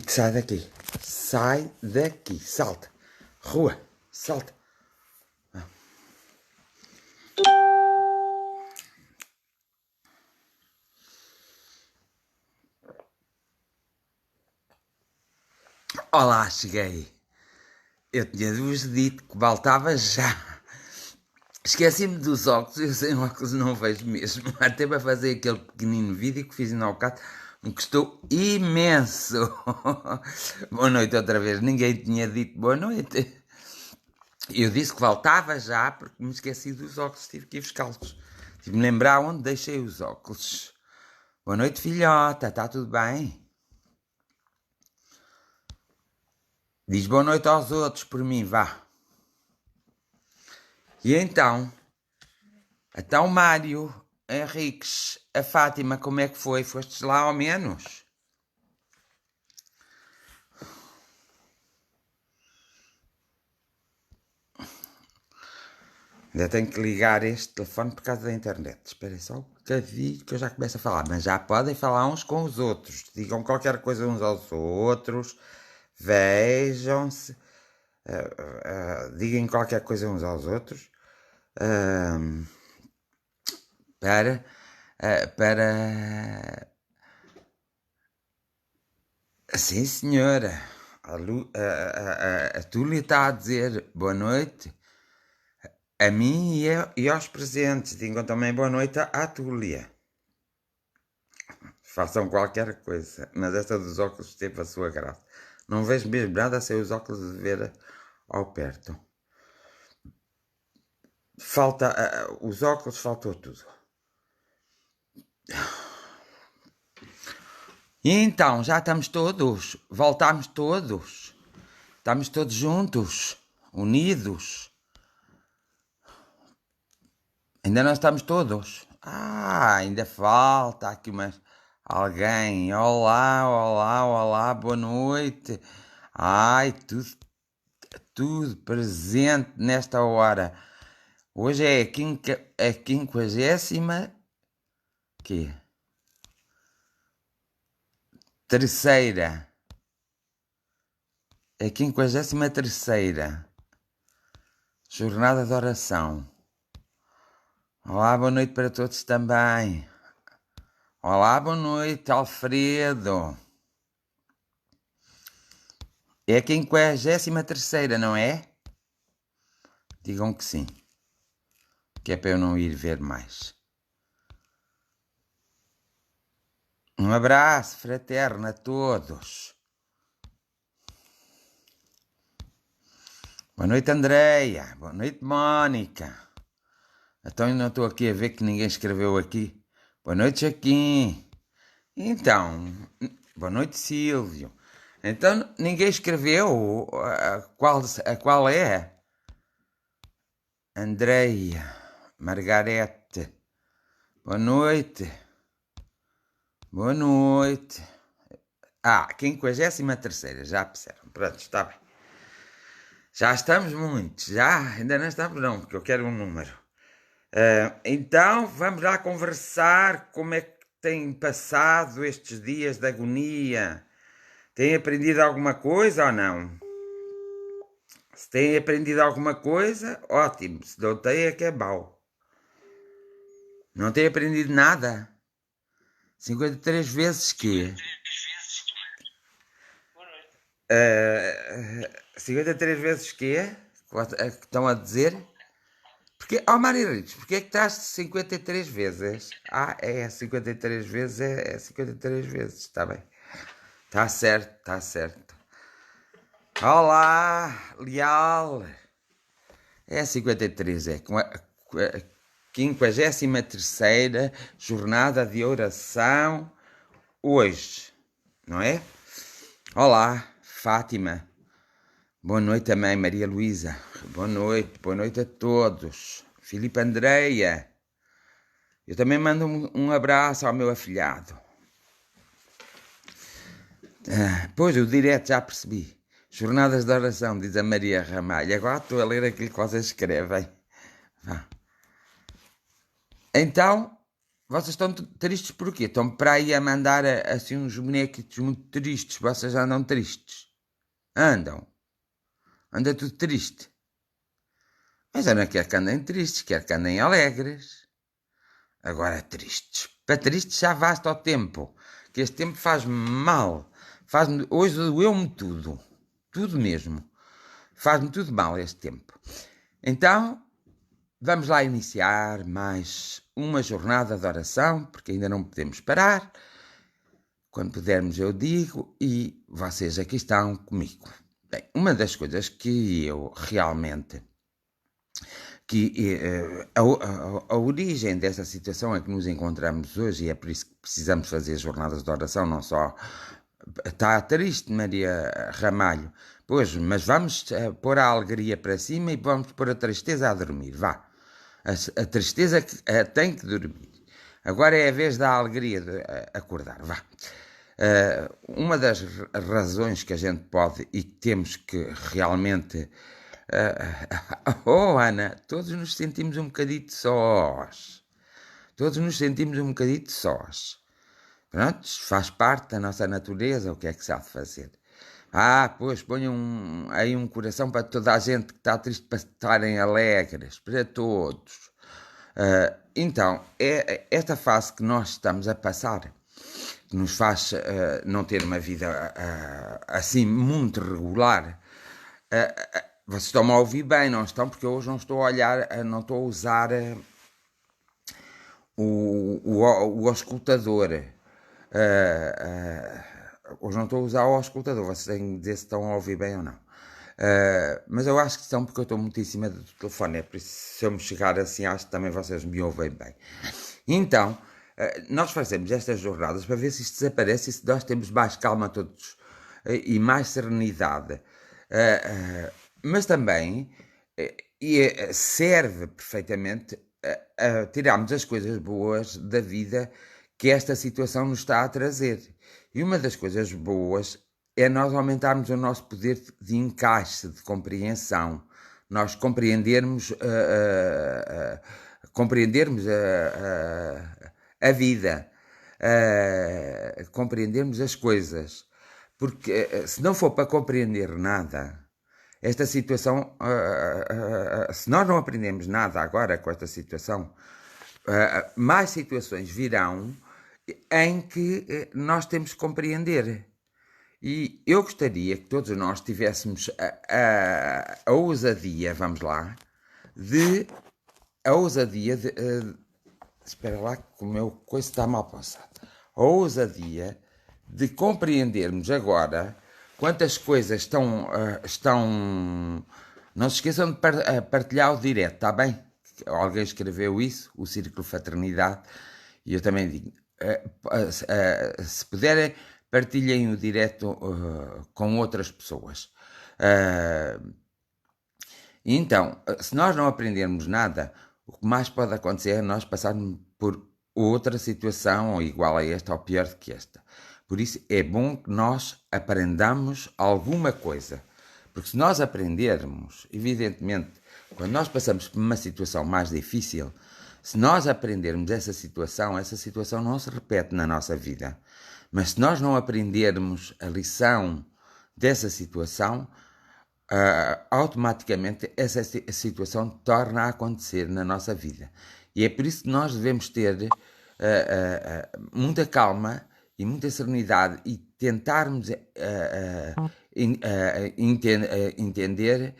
Sai daqui. Sai daqui. Salta. Rua. Salta. Olá, cheguei. Eu tinha-vos dito que voltava já. Esqueci-me dos óculos, eu sem óculos não vejo mesmo. Até para fazer aquele pequenino vídeo que fiz no Alcato, me custou imenso. Boa noite outra vez, ninguém tinha dito boa noite. Eu disse que voltava já porque me esqueci dos óculos, tive que ir buscá-los. Tive de me lembrar onde deixei os óculos. Boa noite, filhota, está tudo bem? Diz boa noite aos outros por mim, vá. E então Mário, Henriques, a Fátima, como é que foi? Fostes lá ao menos? Ainda tenho que ligar este telefone por causa da internet. Espera só um bocadinho que eu já começo a falar. Mas já podem falar uns com os outros. Digam qualquer coisa uns aos outros. Vejam-se. Digam qualquer coisa uns aos outros. Para sim, senhora. A Túlia está a dizer boa noite a mim e aos presentes. Digam também boa noite à Túlia. Façam qualquer coisa, mas esta dos óculos teve a sua graça. Não vejo mesmo nada sem os óculos de ver ao perto. Falta os óculos, faltou tudo. E então, já estamos todos, voltámos todos, estamos todos juntos, unidos. Ainda não estamos todos. Ainda falta aqui alguém. Olá, boa noite. Tudo presente nesta hora. Hoje é a 50ª quê? Terceira. É a 53ª jornada de oração. Olá, boa noite para todos também. Olá, boa noite, Alfredo. É a 53ª, não é? Digam que sim. Que é para eu não ir ver mais. Um abraço fraterno a todos. Boa noite, Andreia. Boa noite, Mónica. Então eu não estou aqui a ver que ninguém escreveu aqui. Boa noite, Jaquim. Então, boa noite, Silvio. Então ninguém escreveu qual é? Andreia, Margarete. Boa noite. Boa noite. 53ª, já perceberam. Pronto, está bem. Já estamos muitos, ainda não estamos não, porque eu quero um número. Então, vamos lá conversar como é que têm passado estes dias de agonia. Têm aprendido alguma coisa ou não? Se têm aprendido alguma coisa, ótimo. Se não têm, é que é mau. Não têm aprendido nada? 53 vezes quê? 53 vezes quê? Que estão a dizer? Porque, Mário Ricos, porquê é que estás 53 vezes? 53 vezes, é 53 vezes, está bem. Está certo. Olá, Leal. É 53, é. 53ª jornada de oração hoje, não é? Olá, Fátima. Boa noite também, Maria Luísa. Boa noite a todos. Filipe Andreia. Eu também mando um abraço ao meu afilhado. Pois, o direto já percebi. Jornadas de oração, diz a Maria Ramalho. Agora estou a ler aquilo que vocês escrevem. Então, vocês estão tristes porquê? Estão para aí a mandar assim uns bonequitos muito tristes. Vocês andam tristes. Andam. Anda tudo triste. Mas eu não quero que andem tristes, quero que andem alegres. Agora tristes. Para tristes já basta o tempo. Que este tempo faz-me mal. Hoje doeu-me tudo. Tudo mesmo. Faz-me tudo mal este tempo. Então, vamos lá iniciar mais uma jornada de oração, porque ainda não podemos parar. Quando pudermos eu digo e vocês aqui estão comigo. Bem, uma das coisas que eu realmente... a origem dessa situação é que nos encontramos hoje e é por isso que precisamos fazer jornadas de oração, não só... Está triste, Maria Ramalho. Pois, mas vamos pôr a alegria para cima e vamos pôr a tristeza a dormir, vá. A tristeza tem que dormir. Agora é a vez da alegria de acordar, vá. Uma das razões que a gente pode e temos que realmente... Ana, todos nos sentimos um bocadito sós. Todos nos sentimos um bocadito sós. Pronto, faz parte da nossa natureza, o que é que se há de fazer? Pois, ponham aí um coração para toda a gente que está triste, para estarem alegres, para todos. Então, é esta fase que nós estamos a passar, que nos faz não ter uma vida assim muito regular. Vocês estão-me a ouvir bem, não estão? Porque hoje não estou a olhar, não estou a usar o auscultador. Hoje não estou a usar o auscultador, vocês têm que dizer se estão a ouvir bem ou não. Mas eu acho que estão, porque eu estou muito em cima do telefone, é por isso se eu me chegar assim, acho que também vocês me ouvem bem. Então, nós fazemos estas jornadas para ver se isto desaparece e se nós temos mais calma todos e mais serenidade. Mas também serve perfeitamente a tirarmos as coisas boas da vida que esta situação nos está a trazer. E uma das coisas boas é nós aumentarmos o nosso poder de encaixe, de compreensão. Nós compreendermos a vida, compreendermos as coisas. Porque se não for para compreender nada, esta situação, se nós não aprendemos nada agora com esta situação, mais situações virão em que nós temos que compreender. E eu gostaria que todos nós tivéssemos a ousadia, vamos lá, espera lá que o meu coisa está mal passado. A ousadia de compreendermos agora quantas coisas estão... Não se esqueçam de partilhar o direto, está bem? Alguém escreveu isso, o Círculo Fraternidade, e eu também digo, se puderem, partilhem o direto com outras pessoas. Então, se nós não aprendermos nada, o que mais pode acontecer é nós passarmos por outra situação, ou igual a esta, ou pior do que esta. Por isso, é bom que nós aprendamos alguma coisa. Porque se nós aprendermos, evidentemente, quando nós passamos por uma situação mais difícil, se nós aprendermos essa situação não se repete na nossa vida. Mas se nós não aprendermos a lição dessa situação, automaticamente essa situação torna a acontecer na nossa vida. E é por isso que nós devemos ter muita calma e muita serenidade e tentarmos entender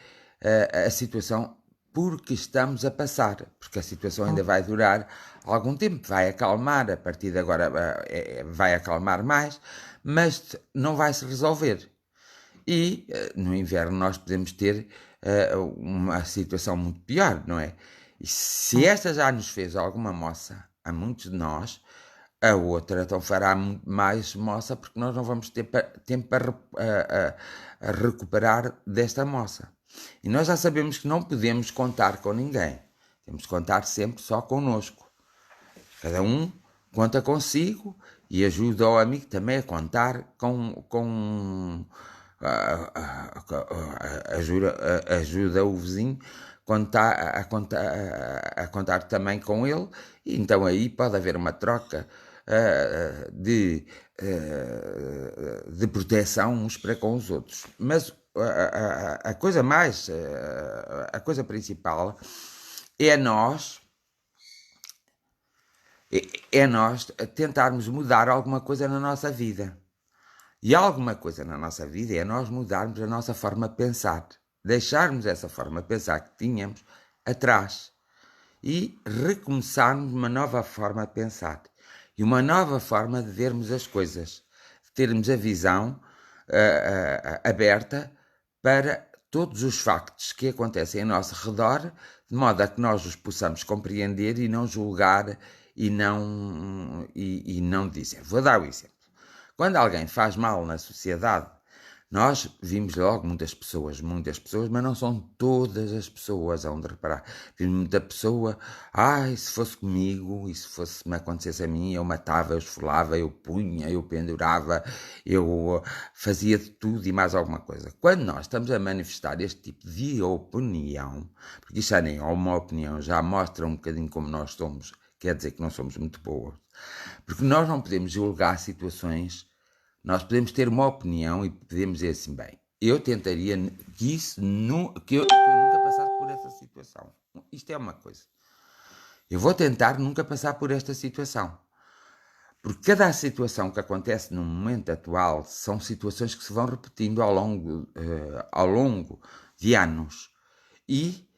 a situação porque estamos a passar, porque a situação ainda vai durar algum tempo, vai acalmar, a partir de agora vai acalmar mais, mas não vai se resolver. E no inverno nós podemos ter uma situação muito pior, não é? E se esta já nos fez alguma moça a muitos de nós, a outra então fará muito mais moça, porque nós não vamos ter tempo para recuperar desta moça. E nós já sabemos que não podemos contar com ninguém. Temos que contar sempre só connosco. Cada um conta consigo e ajuda o amigo também a contar ajuda o vizinho quando está a contar também com ele, e então aí pode haver uma troca de proteção uns para com os outros. Mas a coisa mais, a coisa principal é nós tentarmos mudar alguma coisa na nossa vida. E alguma coisa na nossa vida é nós mudarmos a nossa forma de pensar, deixarmos essa forma de pensar que tínhamos atrás e recomeçarmos uma nova forma de pensar e uma nova forma de vermos as coisas, de termos a visão aberta para todos os factos que acontecem ao nosso redor, de modo a que nós os possamos compreender e não julgar e não dizer. Vou dar o exemplo. Quando alguém faz mal na sociedade, nós vimos logo muitas pessoas, mas não são todas as pessoas, onde reparar. Vimos muita pessoa, se fosse comigo, e se fosse me acontecesse a mim, eu matava, eu esfolava, eu punha, eu pendurava, eu fazia de tudo e mais alguma coisa. Quando nós estamos a manifestar este tipo de opinião, porque isto já nem é uma opinião, já mostra um bocadinho como nós somos, quer dizer que não somos muito boas, porque nós não podemos julgar situações. Nós podemos ter uma opinião e podemos dizer assim, bem, eu tentaria que eu nunca passasse por essa situação. Isto é uma coisa. Eu vou tentar nunca passar por esta situação. Porque cada situação que acontece no momento atual são situações que se vão repetindo ao longo de anos. E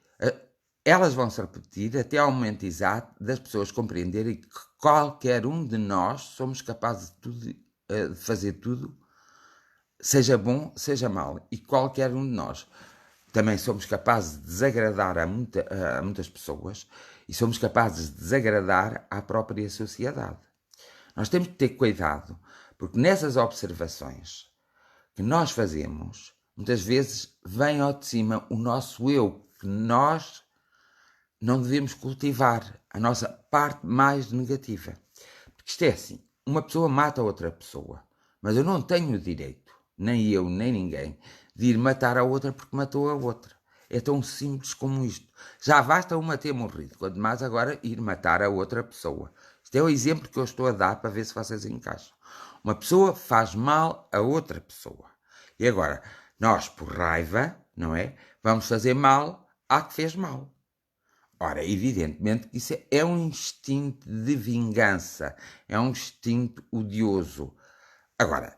elas vão se repetir até ao momento exato das pessoas compreenderem que qualquer um de nós somos capazes de fazer tudo, seja bom, seja mau, e qualquer um de nós também somos capazes de desagradar a muitas pessoas e somos capazes de desagradar à própria sociedade. Nós temos que ter cuidado, porque nessas observações que nós fazemos, muitas vezes vem ao de cima o nosso eu, que nós não devemos cultivar, a nossa parte mais negativa. Porque isto é assim, uma pessoa mata outra pessoa, mas eu não tenho o direito, nem eu, nem ninguém, de ir matar a outra porque matou a outra. É tão simples como isto. Já basta uma ter morrido, quanto mais agora ir matar a outra pessoa. Isto é o exemplo que eu estou a dar para ver se vocês encaixam. Uma pessoa faz mal a outra pessoa. E agora, nós, por raiva, não é? Vamos fazer mal à que fez mal. Ora, evidentemente que isso é um instinto de vingança, é um instinto odioso. Agora,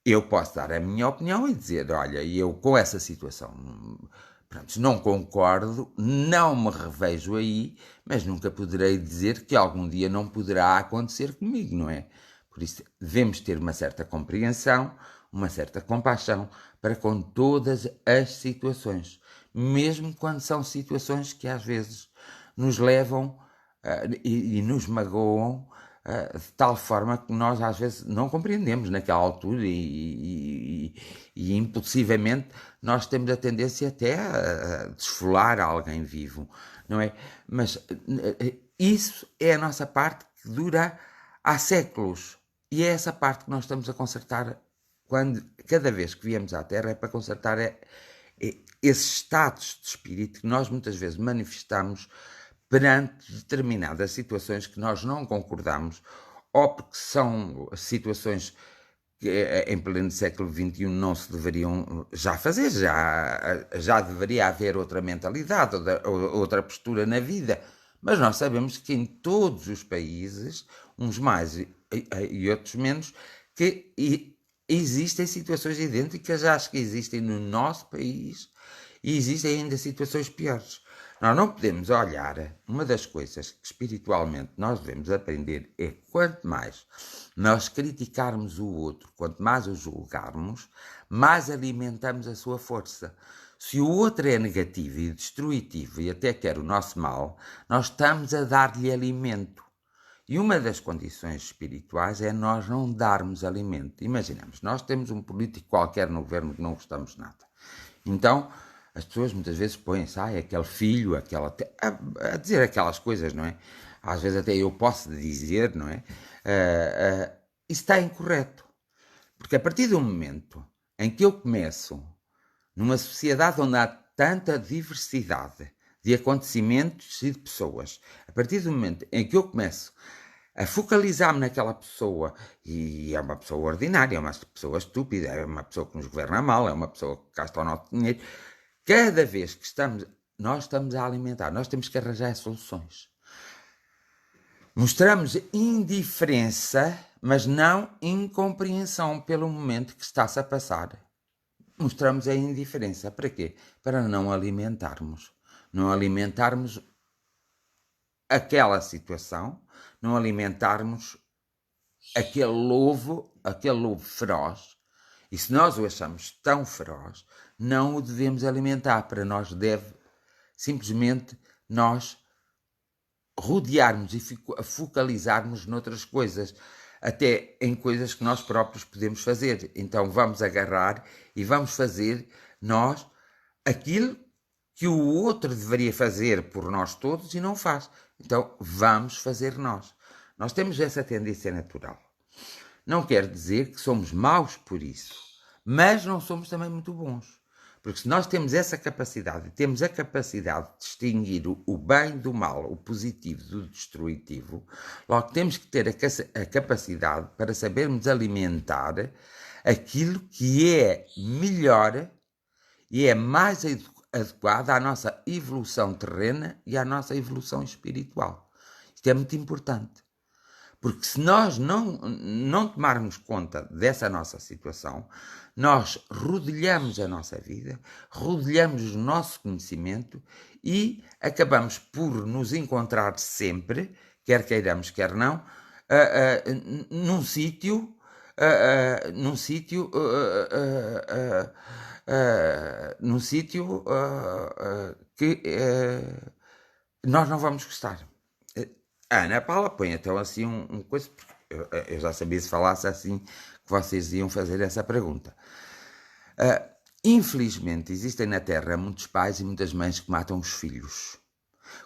eu posso dar a minha opinião e dizer, olha, eu com essa situação, pronto, não concordo, não me revejo aí, mas nunca poderei dizer que algum dia não poderá acontecer comigo, não é? Por isso, devemos ter uma certa compreensão, uma certa compaixão para com todas as situações, mesmo quando são situações que às vezes nos levam e nos magoam de tal forma que nós às vezes não compreendemos naquela altura e impulsivamente nós temos a tendência até a desfolar alguém vivo, não é? Mas isso é a nossa parte que dura há séculos e é essa parte que nós estamos a consertar cada vez que viemos à Terra, é para consertar esses estados de espírito que nós muitas vezes manifestamos perante determinadas situações que nós não concordamos, ou porque são situações que em pleno século XXI não se deveriam já fazer, já deveria haver outra mentalidade, outra postura na vida. Mas nós sabemos que em todos os países, uns mais e outros menos, que existem situações idênticas às que existem no nosso país e existem ainda situações piores. Nós não podemos olhar, uma das coisas que espiritualmente nós devemos aprender é quanto mais nós criticarmos o outro, quanto mais o julgarmos, mais alimentamos a sua força. Se o outro é negativo e destrutivo e até quer o nosso mal, nós estamos a dar-lhe alimento. E uma das condições espirituais é nós não darmos alimento. Imaginemos, nós temos um político qualquer no governo que não gostamos nada. Então, as pessoas muitas vezes põem-se, aquele filho, a dizer aquelas coisas, não é? Às vezes até eu posso dizer, não é? Isso está incorreto. Porque a partir do momento em que eu começo, numa sociedade onde há tanta diversidade de acontecimentos e de pessoas. A partir do momento em que eu começo a focalizar-me naquela pessoa, e é uma pessoa ordinária, é uma pessoa estúpida, é uma pessoa que nos governa mal, é uma pessoa que gasta o nosso dinheiro, cada vez que nós estamos a alimentar, nós temos que arranjar soluções. Mostramos indiferença, mas não incompreensão pelo momento que está-se a passar. Mostramos a indiferença. Para quê? Para não alimentarmos. Não alimentarmos aquela situação, não alimentarmos aquele lobo feroz. E se nós o achamos tão feroz, não o devemos alimentar. Para nós deve simplesmente nós rodearmos e focalizarmos noutras coisas, até em coisas que nós próprios podemos fazer. Então vamos agarrar e vamos fazer nós aquilo que o outro deveria fazer por nós todos e não faz. Então vamos fazer nós. Nós temos essa tendência natural. Não quer dizer que somos maus por isso, mas não somos também muito bons. Porque se nós temos essa capacidade, temos a capacidade de distinguir o bem do mal, o positivo do destrutivo, logo temos que ter a capacidade para sabermos alimentar aquilo que é melhor e é mais adequado à nossa evolução terrena e à nossa evolução espiritual. Isto é muito importante. Porque se nós não tomarmos conta dessa nossa situação, nós rodelhamos a nossa vida, rodelhamos o nosso conhecimento e acabamos por nos encontrar sempre, quer queiramos, quer não, num sítio que nós não vamos gostar. A Ana Paula põe então assim um coisa, porque eu já sabia se falasse assim que vocês iam fazer essa pergunta. Infelizmente existem na Terra muitos pais e muitas mães que matam os filhos.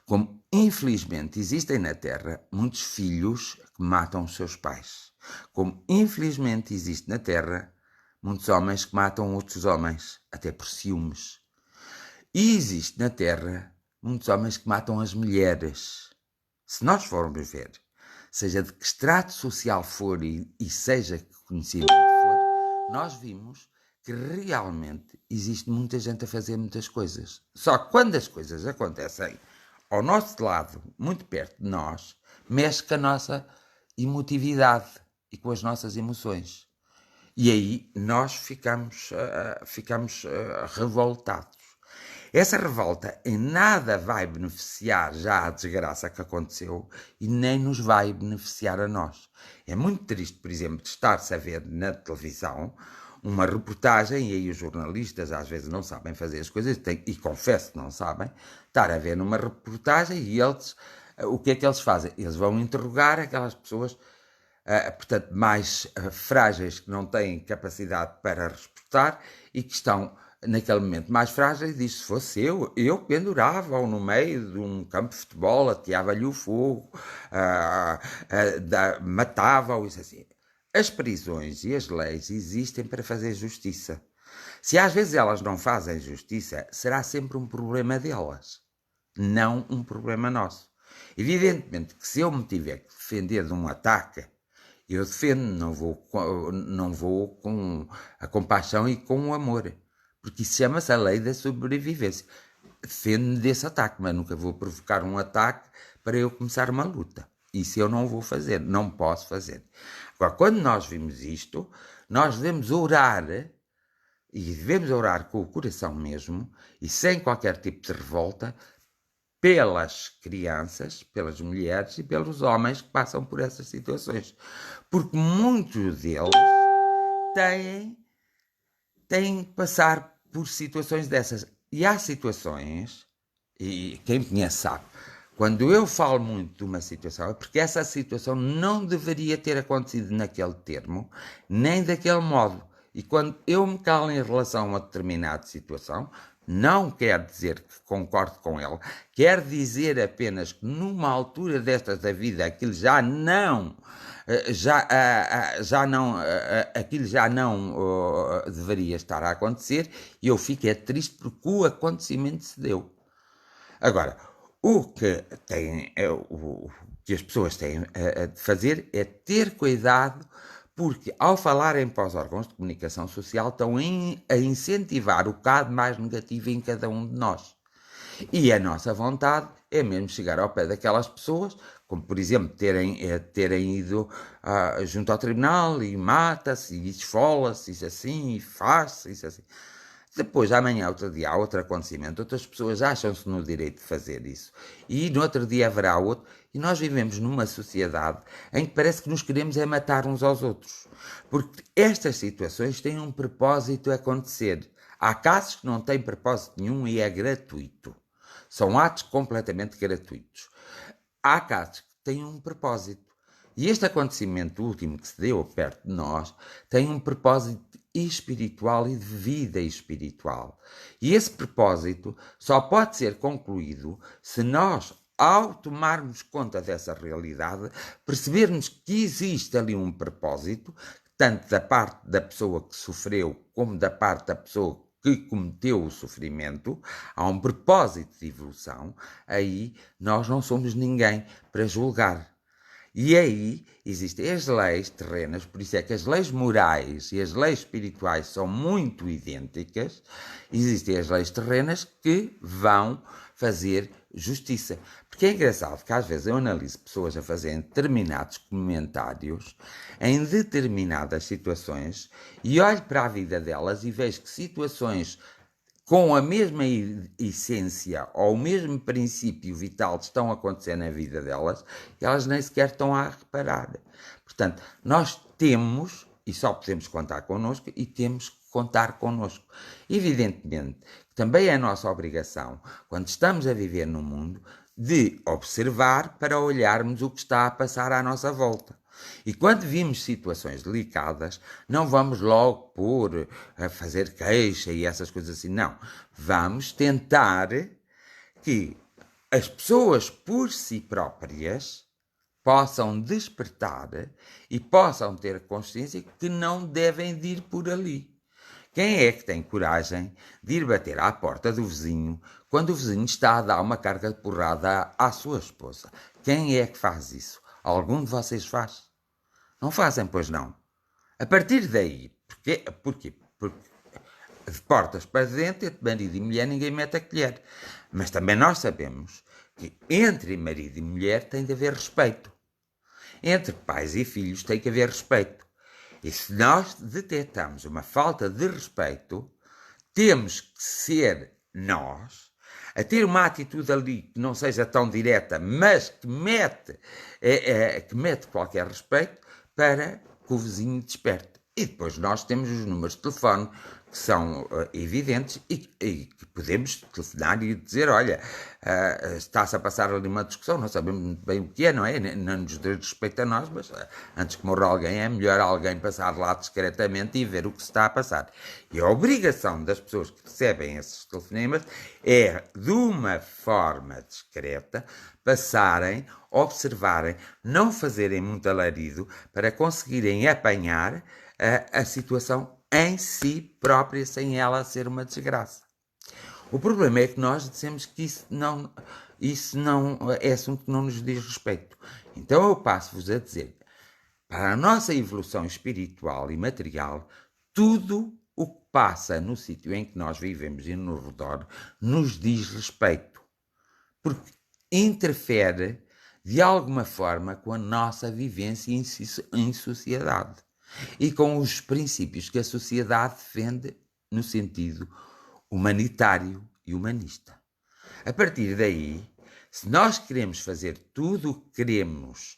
Como infelizmente existem na Terra muitos filhos que matam os seus pais. Como infelizmente existe na Terra muitos homens que matam outros homens, até por ciúmes. E existe na Terra muitos homens que matam as mulheres. Se nós formos ver, seja de que extrato social for e seja que conhecimento for, nós vimos que realmente existe muita gente a fazer muitas coisas. Só que quando as coisas acontecem ao nosso lado, muito perto de nós, mexe com a nossa emotividade e com as nossas emoções. E aí nós ficamos revoltados. Essa revolta em nada vai beneficiar já a desgraça que aconteceu e nem nos vai beneficiar a nós. É muito triste, por exemplo, de estar-se a ver na televisão uma reportagem, e aí os jornalistas às vezes não sabem fazer as coisas, e confesso que não sabem, estar a ver numa reportagem e eles, o que é que eles fazem? Eles vão interrogar aquelas pessoas, portanto, mais frágeis, que não têm capacidade para responder e que estão naquele momento mais frágil, e diz: se fosse eu pendurava-o no meio de um campo de futebol, ateava-lhe o fogo, matava-o, isso assim. As prisões e as leis existem para fazer justiça. Se às vezes elas não fazem justiça, será sempre um problema delas, não um problema nosso. Evidentemente que se eu me tiver que defender de um ataque, eu defendo, não vou com a compaixão e com o amor. Porque isso chama-se a lei da sobrevivência. Defendo-me desse ataque, mas nunca vou provocar um ataque para eu começar uma luta. Isso eu não vou fazer, não posso fazer. Agora, quando nós vimos isto, nós devemos orar, e devemos orar com o coração mesmo, e sem qualquer tipo de revolta, pelas crianças, pelas mulheres e pelos homens que passam por essas situações. Porque muitos deles têm que passar por situações dessas. E há situações, e quem me conhece sabe, quando eu falo muito de uma situação, é porque essa situação não deveria ter acontecido naquele termo, nem daquele modo. E quando eu me calo em relação a uma determinada situação, não quer dizer que concordo com ela, quer dizer apenas que numa altura destas da vida aquilo já não deveria estar a acontecer, e eu fico triste porque o acontecimento se deu. Agora, o que as pessoas têm de fazer é ter cuidado, porque ao falarem para os órgãos de comunicação social estão a incentivar o bocado mais negativo em cada um de nós. E a nossa vontade é mesmo chegar ao pé daquelas pessoas, como por exemplo terem ido junto ao tribunal e mata-se, e esfola-se, isso assim, e faz-se, isso assim. Depois, amanhã, outro dia, há outro acontecimento, outras pessoas acham-se no direito de fazer isso. E no outro dia haverá outro. E nós vivemos numa sociedade em que parece que nos queremos é matar uns aos outros. Porque estas situações têm um propósito a acontecer. Há casos que não têm propósito nenhum e é gratuito. São atos completamente gratuitos. Há casos que têm um propósito. E este acontecimento último que se deu perto de nós tem um propósito espiritual e de vida espiritual. E esse propósito só pode ser concluído se nós, ao tomarmos conta dessa realidade, percebermos que existe ali um propósito, tanto da parte da pessoa que sofreu como da parte da pessoa que cometeu o sofrimento, há um propósito de evolução, aí nós não somos ninguém para julgar. E aí existem as leis terrenas, por isso é que as leis morais e as leis espirituais são muito idênticas. Existem as leis terrenas que vão fazer justiça. Porque é engraçado que às vezes eu analiso pessoas a fazerem determinados comentários em determinadas situações e olho para a vida delas e vejo que situações com a mesma essência ou o mesmo princípio vital estão a acontecer na vida delas, e elas nem sequer estão a reparar. Portanto, nós temos, e só podemos contar connosco, e temos que contar connosco. Evidentemente, também é nossa obrigação, quando estamos a viver no mundo, de observar para olharmos o que está a passar à nossa volta. E quando vimos situações delicadas, não vamos logo pôr a fazer queixa e essas coisas assim, não. Vamos tentar que as pessoas por si próprias possam despertar e possam ter consciência que não devem de ir por ali. Quem é que tem coragem de ir bater à porta do vizinho quando o vizinho está a dar uma carga de porrada à sua esposa? Quem é que faz isso? Algum de vocês faz? Não fazem, pois não. A partir daí, porquê? Porque de portas para dentro, entre marido e mulher, ninguém mete a colher. Mas também nós sabemos que entre marido e mulher tem de haver respeito. Entre pais e filhos tem que haver respeito. E se nós detectamos uma falta de respeito, temos que ser nós a ter uma atitude ali que não seja tão direta, mas que mete qualquer respeito para que o vizinho desperte. E depois nós temos os números de telefone que são evidentes e que podemos telefonar e dizer, olha, está-se a passar ali uma discussão, não sabemos muito bem o que é, não é? Não nos diz respeito a nós, mas antes que morra alguém é melhor alguém passar lá discretamente e ver o que se está a passar. E a obrigação das pessoas que recebem esses telefonemas é, de uma forma discreta, passarem, observarem, não fazerem muito alarido para conseguirem apanhar a situação em si própria, sem ela ser uma desgraça. O problema é que nós dizemos que isso não é assunto que não nos diz respeito. Então eu passo-vos a dizer, para a nossa evolução espiritual e material, tudo o que passa no sítio em que nós vivemos e no redor nos diz respeito. Porque interfere de alguma forma com a nossa vivência em sociedade e com os princípios que a sociedade defende no sentido humanitário e humanista. A partir daí, se nós queremos fazer tudo o que queremos,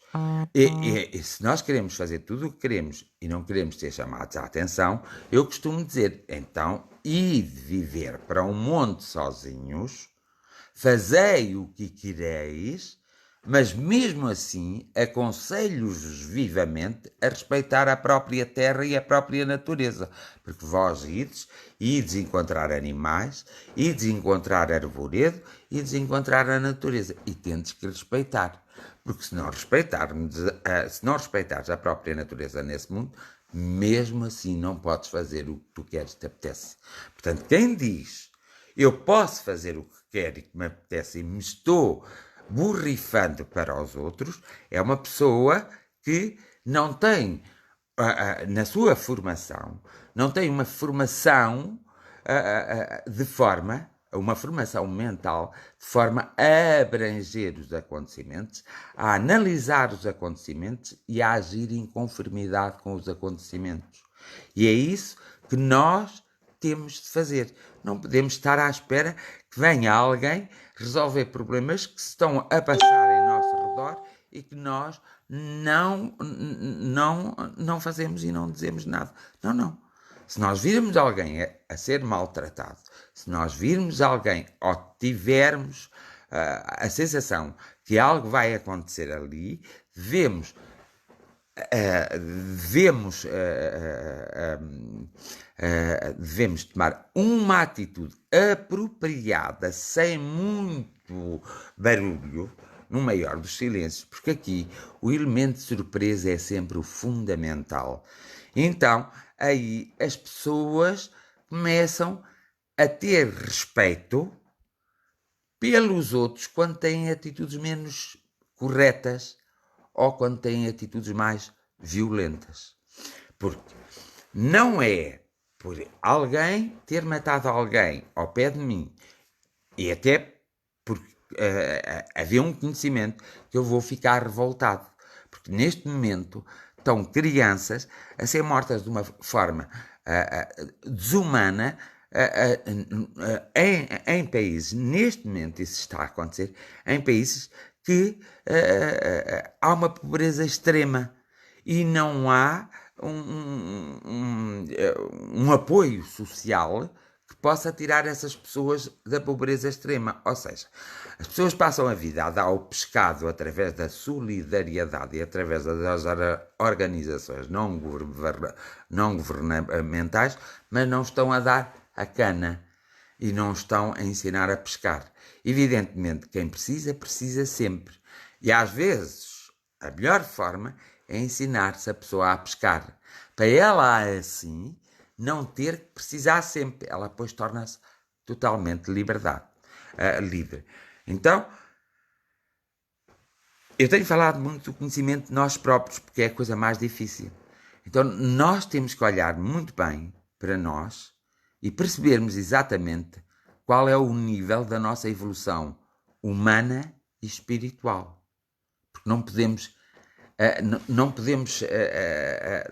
se nós queremos fazer tudo o que queremos e não queremos ser chamados à atenção, eu costumo dizer, então, ide viver para um monte sozinhos, fazei o que quereis, mas mesmo assim aconselho-vos vivamente a respeitar a própria terra e a própria natureza, porque vós ides encontrar animais, ides encontrar arvoredo, ides encontrar a natureza, e tendes que respeitar, porque se não respeitares a própria natureza nesse mundo, mesmo assim não podes fazer o que tu queres, te apetece. Portanto, quem diz eu posso fazer o que quero e que me apetece e me estou borrifando para os outros, é uma pessoa que não tem, na sua formação, não tem uma formação de forma, uma formação mental, de forma a abranger os acontecimentos, a analisar os acontecimentos e a agir em conformidade com os acontecimentos. E é isso que nós temos de fazer. Não podemos estar à espera que venha alguém resolver problemas que se estão a passar em nosso redor e que nós não fazemos e não dizemos nada. Não. Se nós virmos alguém a ser maltratado, se nós virmos alguém ou tivermos a sensação que algo vai acontecer ali, devemos tomar uma atitude apropriada, sem muito barulho, no maior dos silêncios, porque aqui o elemento de surpresa é sempre o fundamental. Então, aí as pessoas começam a ter respeito pelos outros quando têm atitudes menos corretas ou quando têm atitudes mais violentas. Porque não é por alguém ter matado alguém ao pé de mim, e até porque havia um conhecimento, que eu vou ficar revoltado. Porque neste momento estão crianças a ser mortas de uma forma desumana em países, neste momento isso está a acontecer, em países que há uma pobreza extrema e não há um apoio social que possa tirar essas pessoas da pobreza extrema. Ou seja, as pessoas passam a vida a dar o pescado através da solidariedade e através das organizações não governamentais, mas não estão a dar a cana e não estão a ensinar a pescar. Evidentemente, quem precisa, precisa sempre. E às vezes, a melhor forma é ensinar-se a pessoa a pescar. Para ela, assim, não ter que precisar sempre. Ela depois torna-se totalmente livre. Então, eu tenho falado muito do conhecimento de nós próprios, porque é a coisa mais difícil. Então, nós temos que olhar muito bem para nós e percebermos exatamente qual é o nível da nossa evolução humana e espiritual. Porque não podemos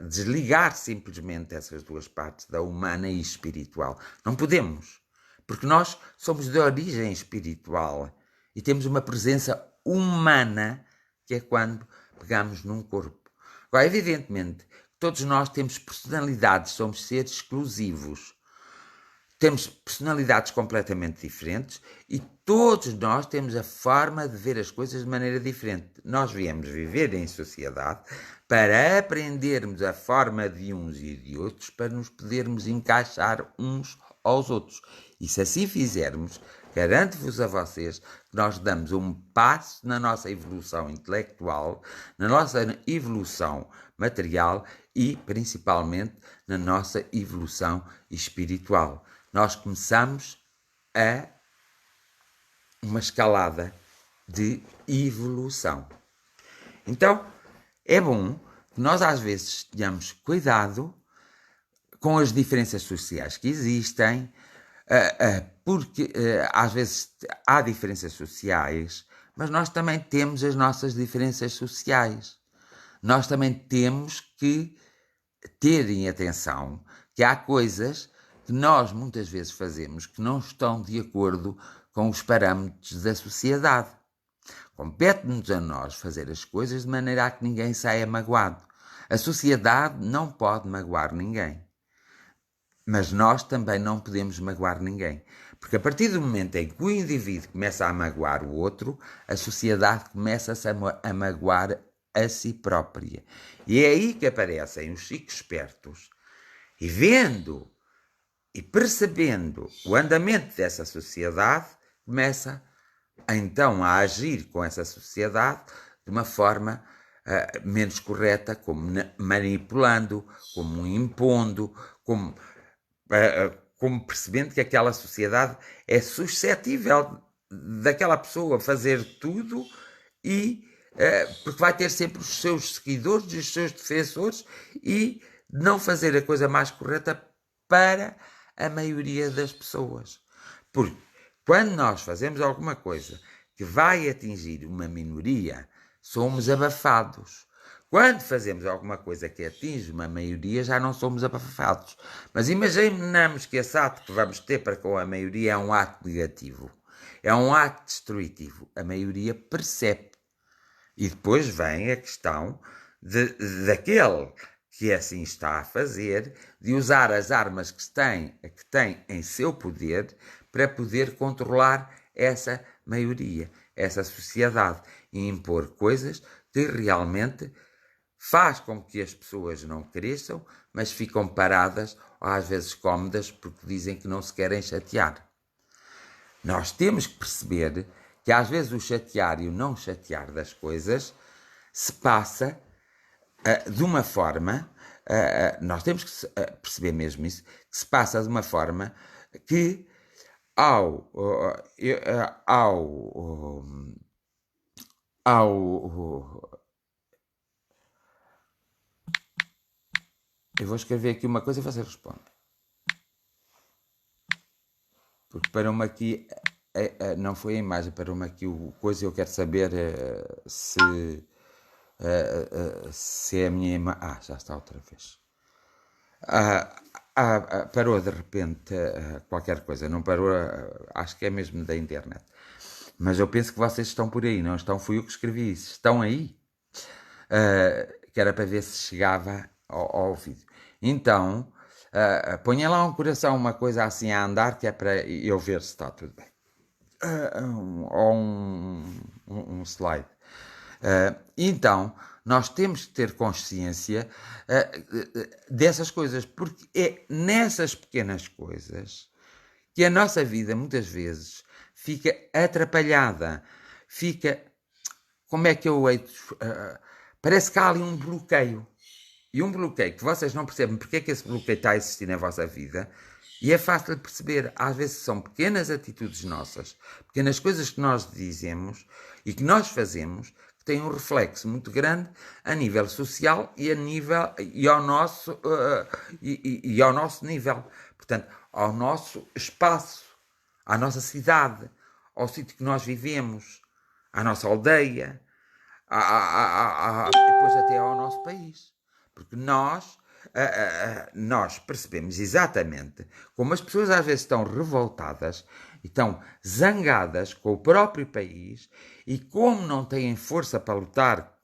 desligar simplesmente essas duas partes, da humana e espiritual. Não podemos, porque nós somos de origem espiritual e temos uma presença humana, que é quando pegamos num corpo. Agora, evidentemente, todos nós temos personalidades, somos seres exclusivos. Temos personalidades completamente diferentes e todos nós temos a forma de ver as coisas de maneira diferente. Nós viemos viver em sociedade para aprendermos a forma de uns e de outros, para nos podermos encaixar uns aos outros. E se assim fizermos, garanto-vos a vocês que nós damos um passo na nossa evolução intelectual, na nossa evolução material e, principalmente, na nossa evolução espiritual. Nós começamos a uma escalada de evolução. Então, é bom que nós às vezes tenhamos cuidado com as diferenças sociais que existem, porque às vezes há diferenças sociais, mas nós também temos as nossas diferenças sociais. Nós também temos que ter em atenção que há coisas que nós muitas vezes fazemos que não estão de acordo com os parâmetros da sociedade. Compete-nos a nós fazer as coisas de maneira a que ninguém saia magoado. A sociedade não pode magoar ninguém. Mas nós também não podemos magoar ninguém. Porque a partir do momento em que o indivíduo começa a magoar o outro, a sociedade começa-se a magoar a si própria. E é aí que aparecem os chicos espertos e vendo e percebendo o andamento dessa sociedade, começa então a agir com essa sociedade de uma forma menos correta, como manipulando, como impondo, como como percebendo que aquela sociedade é suscetível daquela pessoa fazer tudo e porque vai ter sempre os seus seguidores e os seus defensores e não fazer a coisa mais correta para a maioria das pessoas. Porque quando nós fazemos alguma coisa que vai atingir uma minoria, somos abafados. Quando fazemos alguma coisa que atinge uma maioria, já não somos abafados. Mas imaginamos que esse ato que vamos ter para com a maioria é um ato negativo. É um ato destrutivo. A maioria percebe. E depois vem a questão daquele que assim está a fazer, de usar as armas que tem em seu poder para poder controlar essa maioria, essa sociedade, e impor coisas que realmente faz com que as pessoas não cresçam, mas ficam paradas, ou às vezes cómodas, porque dizem que não se querem chatear. Nós temos que perceber que às vezes o chatear e o não chatear das coisas se passa de uma forma, nós temos que perceber mesmo isso, que se passa de uma forma que eu vou escrever aqui uma coisa e você responde. Porque parou-me aqui, não foi a imagem, parou-me aqui o coisa e eu quero saber se é a minha imagem. Já está outra vez. Parou de repente qualquer coisa, não parou, acho que é mesmo da internet. Mas eu penso que vocês estão por aí, não estão? Fui eu que escrevi isso. Estão aí? Que era para ver se chegava ao vídeo. Então, ponha lá um coração, uma coisa assim a andar, que é para eu ver se está tudo bem. Ou um slide. Então, nós temos que ter consciência dessas coisas, porque é nessas pequenas coisas que a nossa vida, muitas vezes, fica atrapalhada. Fica, como é que eu hei de... parece que há ali um bloqueio. E um bloqueio que vocês não percebem porque é que esse bloqueio está a existir na vossa vida. E é fácil de perceber. Às vezes são pequenas atitudes nossas, pequenas coisas que nós dizemos e que nós fazemos, que têm um reflexo muito grande a nível social e ao nosso nível. Portanto, ao nosso espaço, à nossa cidade, ao sítio que nós vivemos, à nossa aldeia, depois até ao nosso país. Porque nós percebemos exatamente como as pessoas às vezes estão revoltadas e estão zangadas com o próprio país e como não têm força para lutar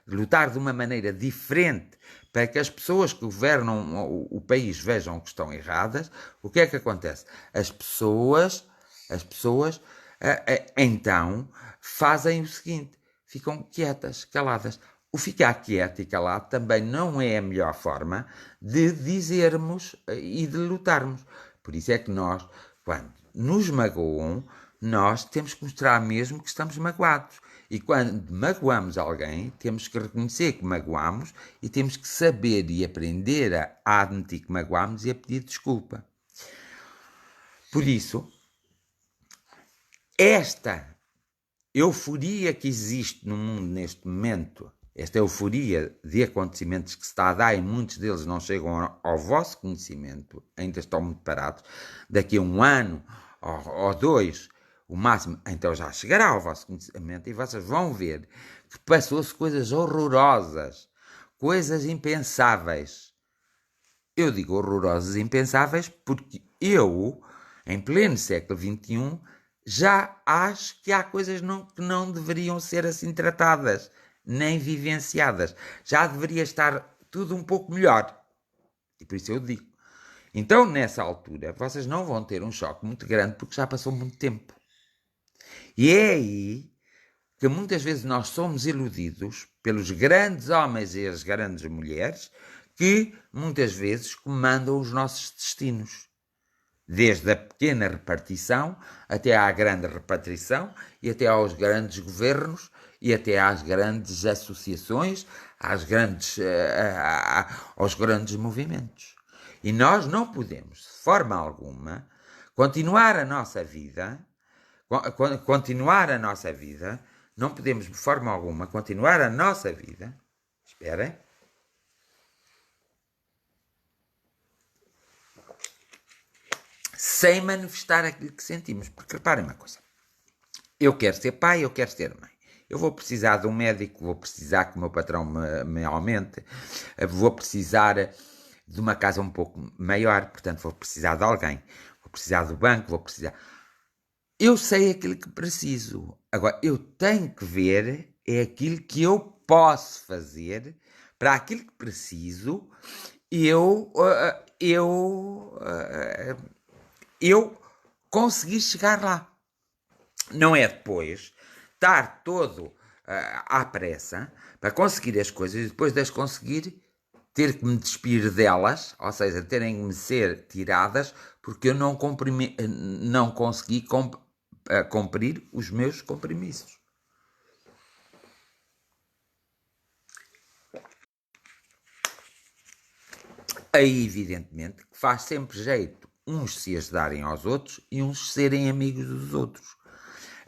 lutar de uma maneira diferente para que as pessoas que governam o país vejam que estão erradas, o que é que acontece? As pessoas então fazem o seguinte, ficam quietas, caladas. O ficar quieto e calado também não é a melhor forma de dizermos e de lutarmos. Por isso é que nós, quando nos magoam, nós temos que mostrar mesmo que estamos magoados. E quando magoamos alguém, temos que reconhecer que magoamos e temos que saber e aprender a admitir que magoamos e a pedir desculpa. Por isso, esta euforia que existe no mundo neste momento, esta euforia de acontecimentos que se está a dar e muitos deles não chegam ao vosso conhecimento, ainda estão muito parados, daqui a um ano ou dois, o máximo, então já chegará ao vosso conhecimento e vocês vão ver que passou-se coisas horrorosas, coisas impensáveis. Eu digo horrorosas e impensáveis porque eu, em pleno século XXI, já acho que há coisas que não deveriam ser assim tratadas, nem vivenciadas. Já deveria estar tudo um pouco melhor. E por isso eu digo. Então, nessa altura, vocês não vão ter um choque muito grande porque já passou muito tempo. E é aí que muitas vezes nós somos iludidos pelos grandes homens e as grandes mulheres que muitas vezes comandam os nossos destinos. Desde a pequena repartição até à grande repartição e até aos grandes governos e até às grandes associações, aos grandes movimentos. E nós não podemos, de forma alguma, continuar a nossa vida, não podemos, de forma alguma, continuar a nossa vida, esperem, sem manifestar aquilo que sentimos. Porque reparem uma coisa, eu quero ser pai, eu quero ser mãe. Eu vou precisar de um médico, vou precisar que o meu patrão me aumente, vou precisar de uma casa um pouco maior, portanto vou precisar de alguém, vou precisar do banco, vou precisar... Eu sei aquilo que preciso. Agora, eu tenho que ver é aquilo que eu posso fazer para aquilo que preciso, eu conseguir chegar lá. Não é depois estar todo à pressa para conseguir as coisas e depois de as conseguir ter que me despir delas, ou seja, terem que me ser tiradas porque eu não consegui cumprir os meus compromissos. Aí, evidentemente, que faz sempre jeito uns se ajudarem aos outros e uns serem amigos dos outros.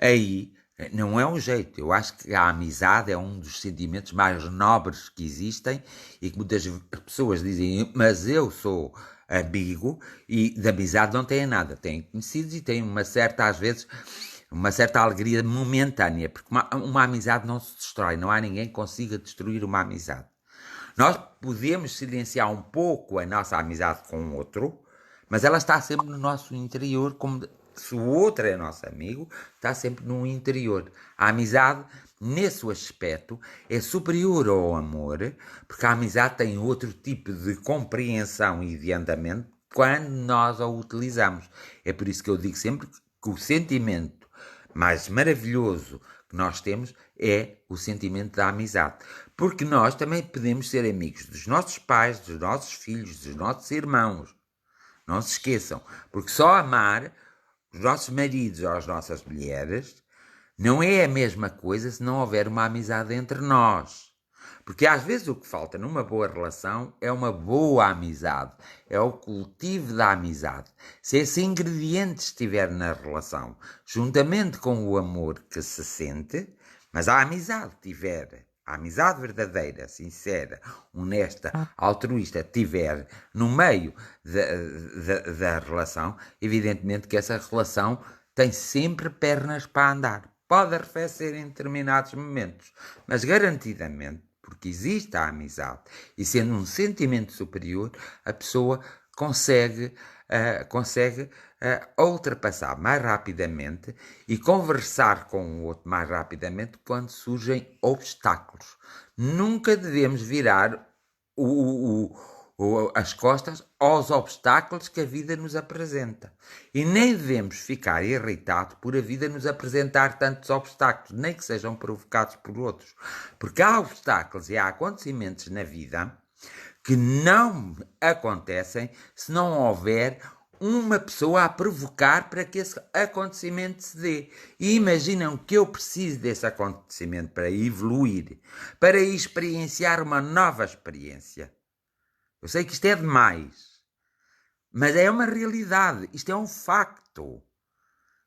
Aí não é um jeito. Eu acho que a amizade é um dos sentimentos mais nobres que existem e que muitas pessoas dizem, mas eu sou amigo, e de amizade não têm nada. Têm conhecidos e têm uma certa, às vezes, uma certa alegria momentânea, porque uma amizade não se destrói, não há ninguém que consiga destruir uma amizade. Nós podemos silenciar um pouco a nossa amizade com o outro, mas ela está sempre no nosso interior, como se o outro é nosso amigo, está sempre no interior. A amizade, nesse aspecto, é superior ao amor, porque a amizade tem outro tipo de compreensão e de andamento quando nós a utilizamos. É por isso que eu digo sempre que o sentimento mais maravilhoso que nós temos é o sentimento da amizade. Porque nós também podemos ser amigos dos nossos pais, dos nossos filhos, dos nossos irmãos. Não se esqueçam, porque só amar os nossos maridos ou as nossas mulheres não é a mesma coisa se não houver uma amizade entre nós. Porque às vezes o que falta numa boa relação é uma boa amizade, é o cultivo da amizade. Se esse ingrediente estiver na relação, juntamente com o amor que se sente, mas a amizade tiver, a amizade verdadeira, sincera, honesta, altruísta, tiver no meio da relação, evidentemente que essa relação tem sempre pernas para andar. Pode arrefecer em determinados momentos, mas garantidamente, porque existe a amizade, e sendo um sentimento superior, a pessoa consegue ultrapassar mais rapidamente e conversar com o outro mais rapidamente quando surgem obstáculos. Nunca devemos virar as costas aos obstáculos que a vida nos apresenta. E nem devemos ficar irritados por a vida nos apresentar tantos obstáculos, nem que sejam provocados por outros. Porque há obstáculos e há acontecimentos na vida que não acontecem se não houver uma pessoa a provocar para que esse acontecimento se dê. E imaginam que eu preciso desse acontecimento para evoluir, para experienciar uma nova experiência. Eu sei que isto é demais, mas é uma realidade, isto é um facto.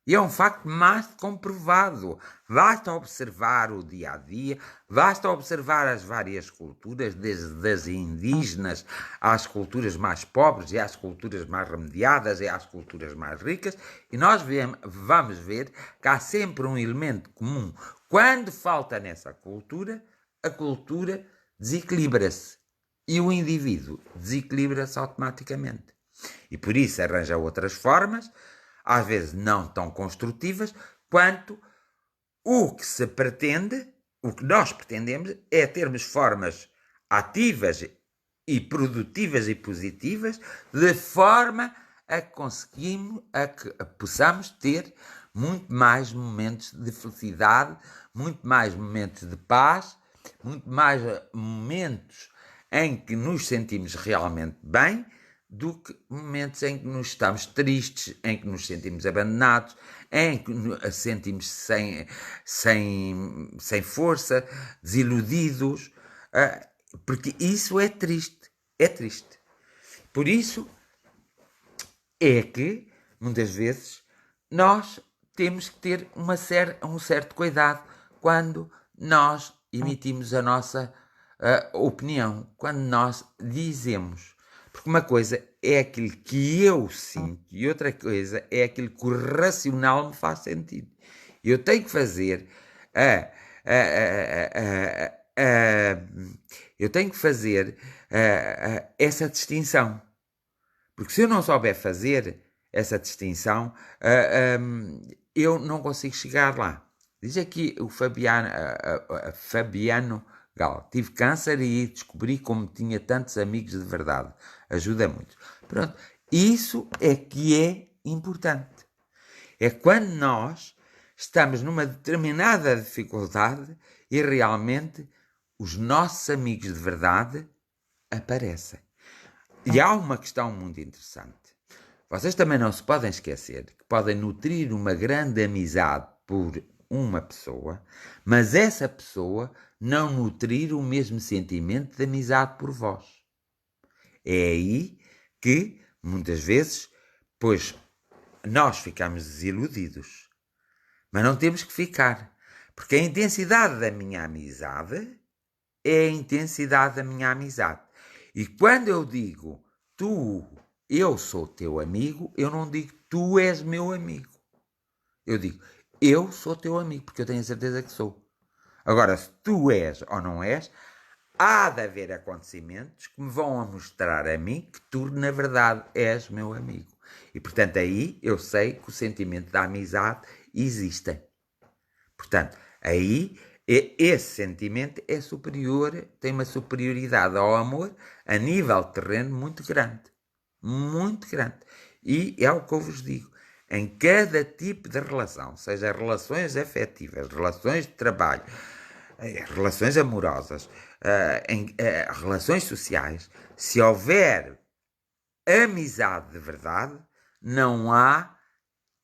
E é um facto mais comprovado. Basta observar o dia a dia, basta observar as várias culturas, desde as indígenas às culturas mais pobres e às culturas mais remediadas e às culturas mais ricas, e nós vamos ver que há sempre um elemento comum. Quando falta nessa cultura, a cultura desequilibra-se e o indivíduo desequilibra-se automaticamente. E por isso arranja outras formas, às vezes não tão construtivas, quanto o que se pretende, o que nós pretendemos é termos formas ativas e produtivas e positivas, de forma a que possamos ter muito mais momentos de felicidade, muito mais momentos de paz, muito mais momentos em que nos sentimos realmente bem, do que momentos em que nos estamos tristes, em que nos sentimos abandonados, em que nos sentimos sem força, desiludidos, porque isso é triste, é triste. Por isso é que, muitas vezes, nós temos que ter um certo cuidado quando nós emitimos a nossa opinião, quando nós dizemos. Porque uma coisa é aquilo que eu sinto e outra coisa é aquilo que o racional me faz sentido. Eu tenho que fazer eu tenho que fazer essa distinção. Porque se eu não souber fazer essa distinção, eu não consigo chegar lá. Diz aqui o Fabiano Gal. Tive câncer e descobri como tinha tantos amigos de verdade. Ajuda muito. Pronto. Isso é que é importante. É quando nós estamos numa determinada dificuldade e realmente os nossos amigos de verdade aparecem. E há uma questão muito interessante. Vocês também não se podem esquecer que podem nutrir uma grande amizade por uma pessoa, mas essa pessoa não nutrir o mesmo sentimento de amizade por vós. É aí que, muitas vezes, pois nós ficamos desiludidos. Mas não temos que ficar. Porque a intensidade da minha amizade é a intensidade da minha amizade. E quando eu digo eu sou teu amigo, eu não digo tu és meu amigo. Eu digo eu sou teu amigo, porque eu tenho a certeza que sou. Agora, se tu és ou não és, há de haver acontecimentos que me vão a mostrar a mim que tu, na verdade, és meu amigo. E, portanto, aí eu sei que o sentimento da amizade existe. Portanto, aí esse sentimento é superior, tem uma superioridade ao amor a nível terreno muito grande. Muito grande. E é o que eu vos digo. Em cada tipo de relação, seja relações afetivas, relações de trabalho, relações amorosas, relações sociais, se houver amizade de verdade, não há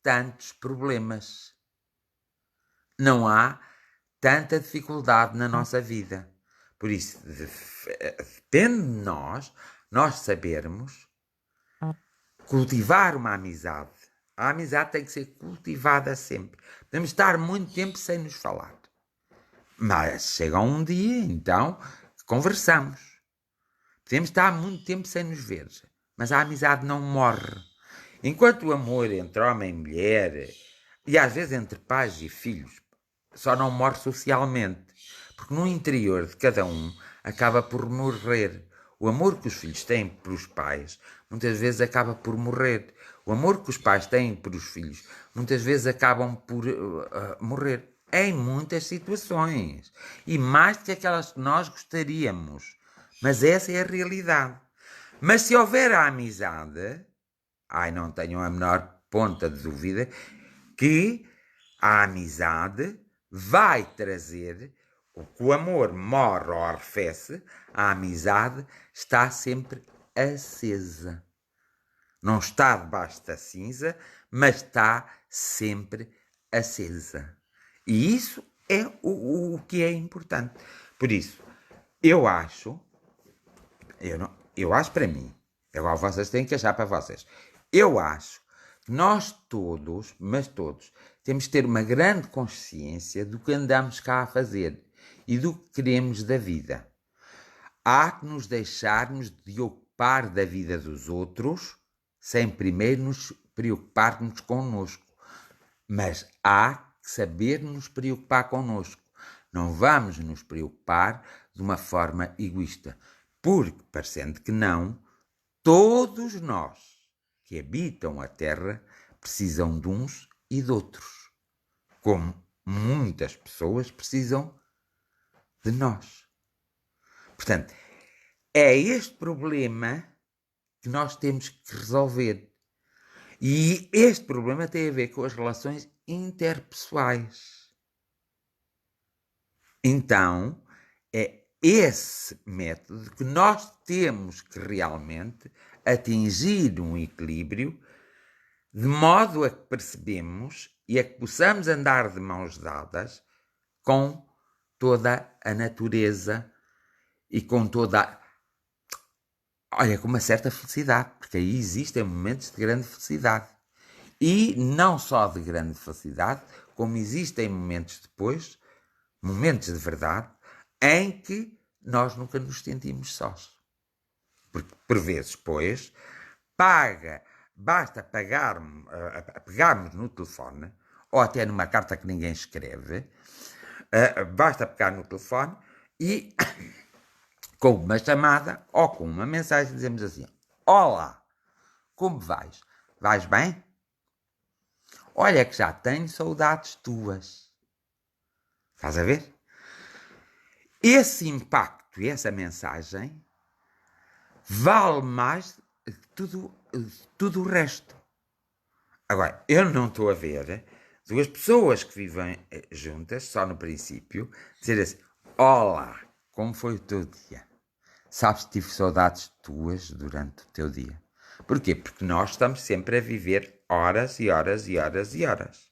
tantos problemas. Não há tanta dificuldade na nossa vida. Por isso, depende de nós sabermos cultivar uma amizade. A amizade tem que ser cultivada sempre. Podemos estar muito tempo sem nos falar. Mas chega um dia, então, que conversamos. Podemos estar muito tempo sem nos ver. Mas a amizade não morre. Enquanto o amor entre homem e mulher, e às vezes entre pais e filhos, só não morre socialmente. Porque no interior de cada um acaba por morrer. O amor que os filhos têm pelos pais, muitas vezes acaba por morrer. O amor que os pais têm pelos filhos, muitas vezes acabam por morrer. Em muitas situações. E mais do que aquelas que nós gostaríamos. Mas essa é a realidade. Mas se houver a amizade, não tenho a menor ponta de dúvida, que a amizade vai trazer o que o amor morre ou arrefece, a amizade está sempre acesa. Não está debaixo da cinza, mas está sempre acesa. E isso é o que é importante. Por isso, eu acho para mim, agora vocês têm que achar para vocês, eu acho que nós todos, mas todos, temos que ter uma grande consciência do que andamos cá a fazer e do que queremos da vida. Há que nos deixarmos de ocupar da vida dos outros sem primeiro nos preocuparmos connosco. Mas há que saber nos preocupar connosco. Não vamos nos preocupar de uma forma egoísta. Porque, parecendo que não, todos nós que habitam a Terra precisam de uns e de outros. Como muitas pessoas precisam de nós. Portanto, é este problema que nós temos que resolver. E este problema tem a ver com as relações interpessoais. Então, é esse método que nós temos que realmente atingir um equilíbrio de modo a que percebemos e a que possamos andar de mãos dadas com toda a natureza e com toda, olha, com uma certa felicidade, porque aí existem momentos de grande felicidade. E não só de grande felicidade, como existem momentos depois, momentos de verdade, em que nós nunca nos sentimos sós. Porque, por vezes, pois, basta pegarmos no telefone, ou até numa carta que ninguém escreve, basta pegar no telefone e, com uma chamada ou com uma mensagem, dizemos assim: olá, como vais? Vais bem? Olha que já tenho saudades tuas. Estás a ver? Esse impacto e essa mensagem vale mais que tudo o resto. Agora, eu não estou a ver duas pessoas que vivem juntas, só no princípio, dizer assim: olá, como foi o teu dia? Sabes que tive saudades tuas durante o teu dia. Porquê? Porque nós estamos sempre a viver horas e horas e horas e horas.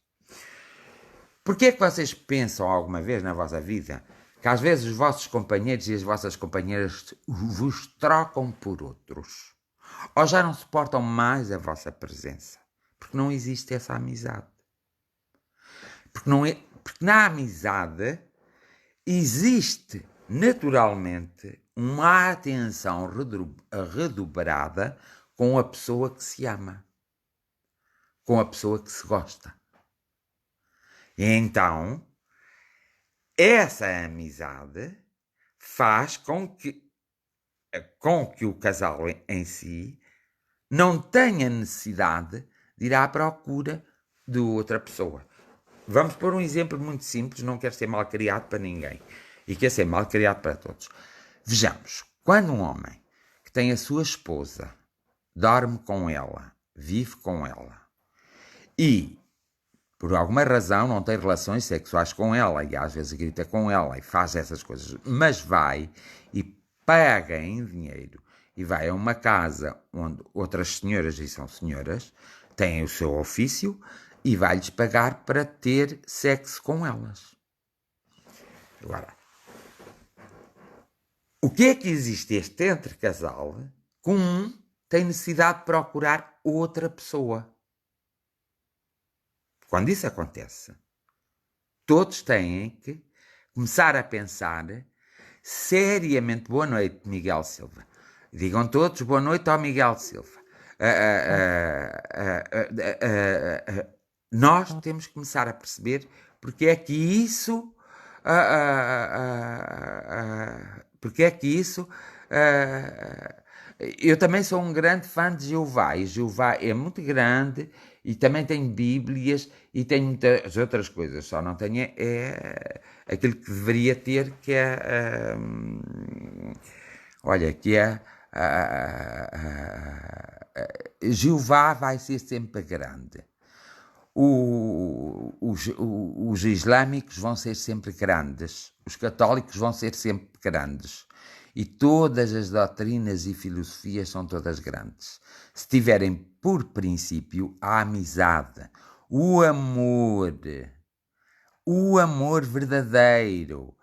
Porquê é que vocês pensam alguma vez na vossa vida que às vezes os vossos companheiros e as vossas companheiras vos trocam por outros? Ou já não suportam mais a vossa presença? Porque não existe essa amizade. Porque na amizade existe naturalmente uma atenção redobrada com a pessoa que se ama, com a pessoa que se gosta. E então, essa amizade faz com que o casal em si não tenha necessidade de ir à procura de outra pessoa. Vamos pôr um exemplo muito simples, não quero ser mal criado para ninguém e quer ser mal criado para todos. Vejamos, quando um homem que tem a sua esposa, dorme com ela, vive com ela e por alguma razão não tem relações sexuais com ela e às vezes grita com ela e faz essas coisas, mas vai e paga em dinheiro e vai a uma casa onde outras senhoras, e são senhoras, têm o seu ofício e vai-lhes pagar para ter sexo com elas. Agora, o que é que existe entre casal que um tem necessidade de procurar outra pessoa? Quando isso acontece, todos têm que começar a pensar seriamente. Boa noite, Miguel Silva. Digam todos boa noite ao Miguel Silva. Nós temos que começar a perceber porque é que isso eu também sou um grande fã de Jeová e Jeová é muito grande e também tem Bíblias e tem muitas outras coisas, só não tem aquilo que deveria ter, que é olha, que é Jeová vai ser sempre grande. Os islâmicos vão ser sempre grandes, os católicos vão ser sempre grandes e todas as doutrinas e filosofias são todas grandes. Se tiverem por princípio a amizade, o amor verdadeiro,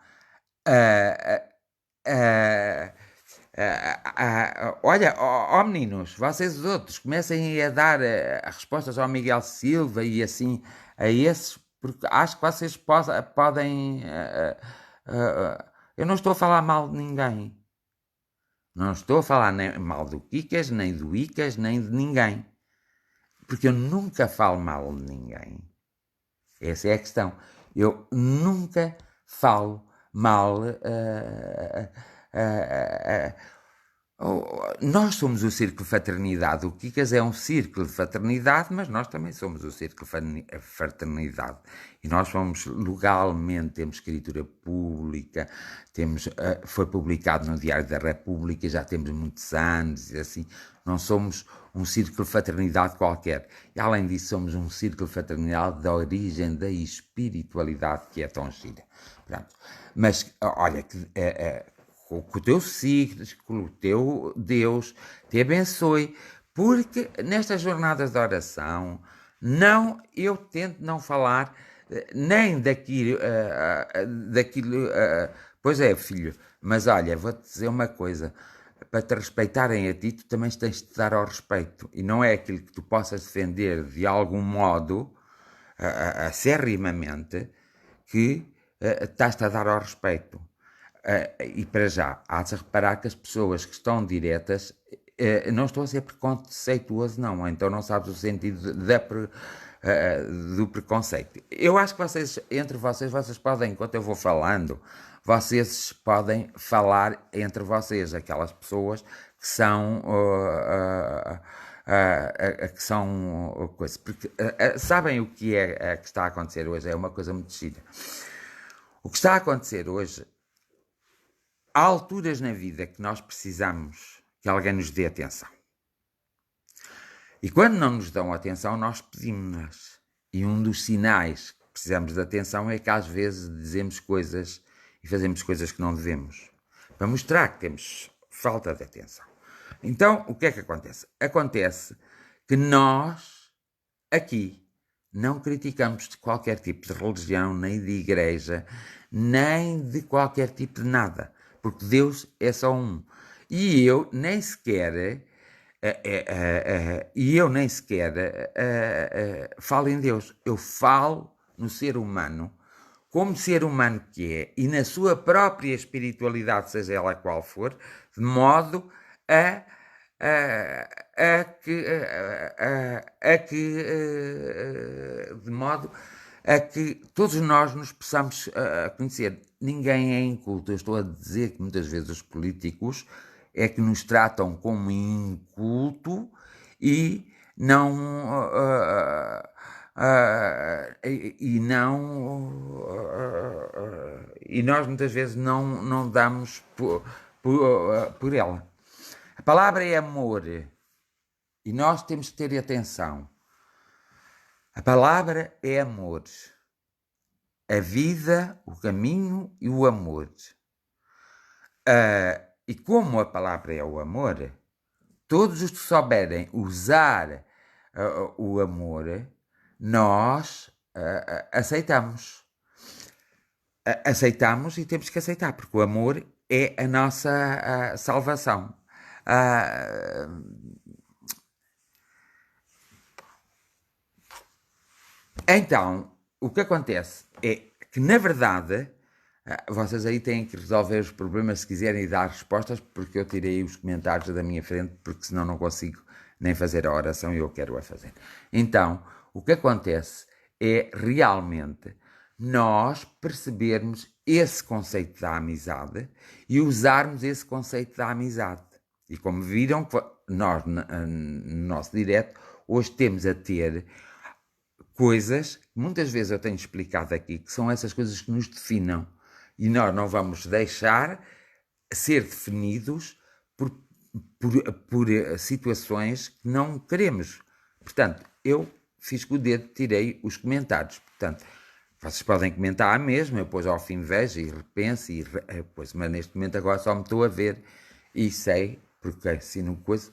olha, meninos, vocês os outros comecem a dar respostas ao Miguel Silva e assim a esses, porque acho que vocês podem. Eu não estou a falar mal de ninguém. Não estou a falar nem mal do Kikas, nem do Icas, nem de ninguém. Porque eu nunca falo mal de ninguém. Essa é a questão. Eu nunca falo mal. Nós somos o Círculo Fraternidade. O Kikas é um círculo de fraternidade, mas nós também somos o Círculo Fraternidade. E nós somos legalmente, temos escritura pública, foi publicado no Diário da República, já temos muitos anos, e assim, não somos um Círculo Fraternidade qualquer. E além disso, somos um Círculo Fraternidade da origem da espiritualidade, que é tão gira. Pronto. Mas, olha, o teu ciclo, o teu Deus te abençoe, porque nestas jornadas de oração, eu tento não falar nem daquilo, pois é, filho, mas olha, vou-te dizer uma coisa, para te respeitarem a ti, tu também tens de dar ao respeito, e não é aquilo que tu possas defender de algum modo, acerrimamente, que estás-te a dar ao respeito. E para já, há de se reparar que as pessoas que estão diretas, não estou a ser preconceituoso, não, então não sabes o sentido do preconceito. Eu acho que vocês, entre vocês podem, enquanto eu vou falando, vocês podem falar entre vocês, aquelas pessoas que são que são coisas, porque sabem o que é que está a acontecer hoje? É uma coisa muito gira. O que está a acontecer hoje, há alturas na vida que nós precisamos que alguém nos dê atenção. E quando não nos dão atenção, nós pedimos-nas. E um dos sinais que precisamos de atenção é que às vezes dizemos coisas e fazemos coisas que não devemos, para mostrar que temos falta de atenção. Então, o que é que acontece? Acontece que nós, aqui, não criticamos de qualquer tipo de religião, nem de igreja, nem de qualquer tipo de nada, porque Deus é só um. E eu nem sequer falo em Deus. Eu falo no ser humano, como ser humano que é, e na sua própria espiritualidade, seja ela qual for, de modo a que todos nós nos possamos conhecer. Ninguém é inculto. Eu estou a dizer que muitas vezes os políticos é que nos tratam como inculto e não e nós muitas vezes não damos por ela. A palavra é amor e nós temos que ter atenção. A palavra é amor, a vida, o caminho e o amor. E como a palavra é o amor, todos os que souberem usar o amor, nós aceitamos. Aceitamos e temos que aceitar, porque o amor é a nossa salvação. Então, o que acontece é que, na verdade, vocês aí têm que resolver os problemas se quiserem dar respostas, porque eu tirei os comentários da minha frente, porque senão não consigo nem fazer a oração e eu quero a fazer. Então, o que acontece é realmente nós percebermos esse conceito da amizade e usarmos esse conceito da amizade. E como viram, nós, no nosso direto, hoje temos a ter coisas que muitas vezes eu tenho explicado aqui, que são essas coisas que nos definem. E nós não vamos deixar ser definidos por situações que não queremos. Portanto, eu fiz com o dedo, tirei os comentários. Portanto, vocês podem comentar a mesma, eu depois ao fim vejo e repenso, mas neste momento agora só me estou a ver e sei, porque assim não coisa,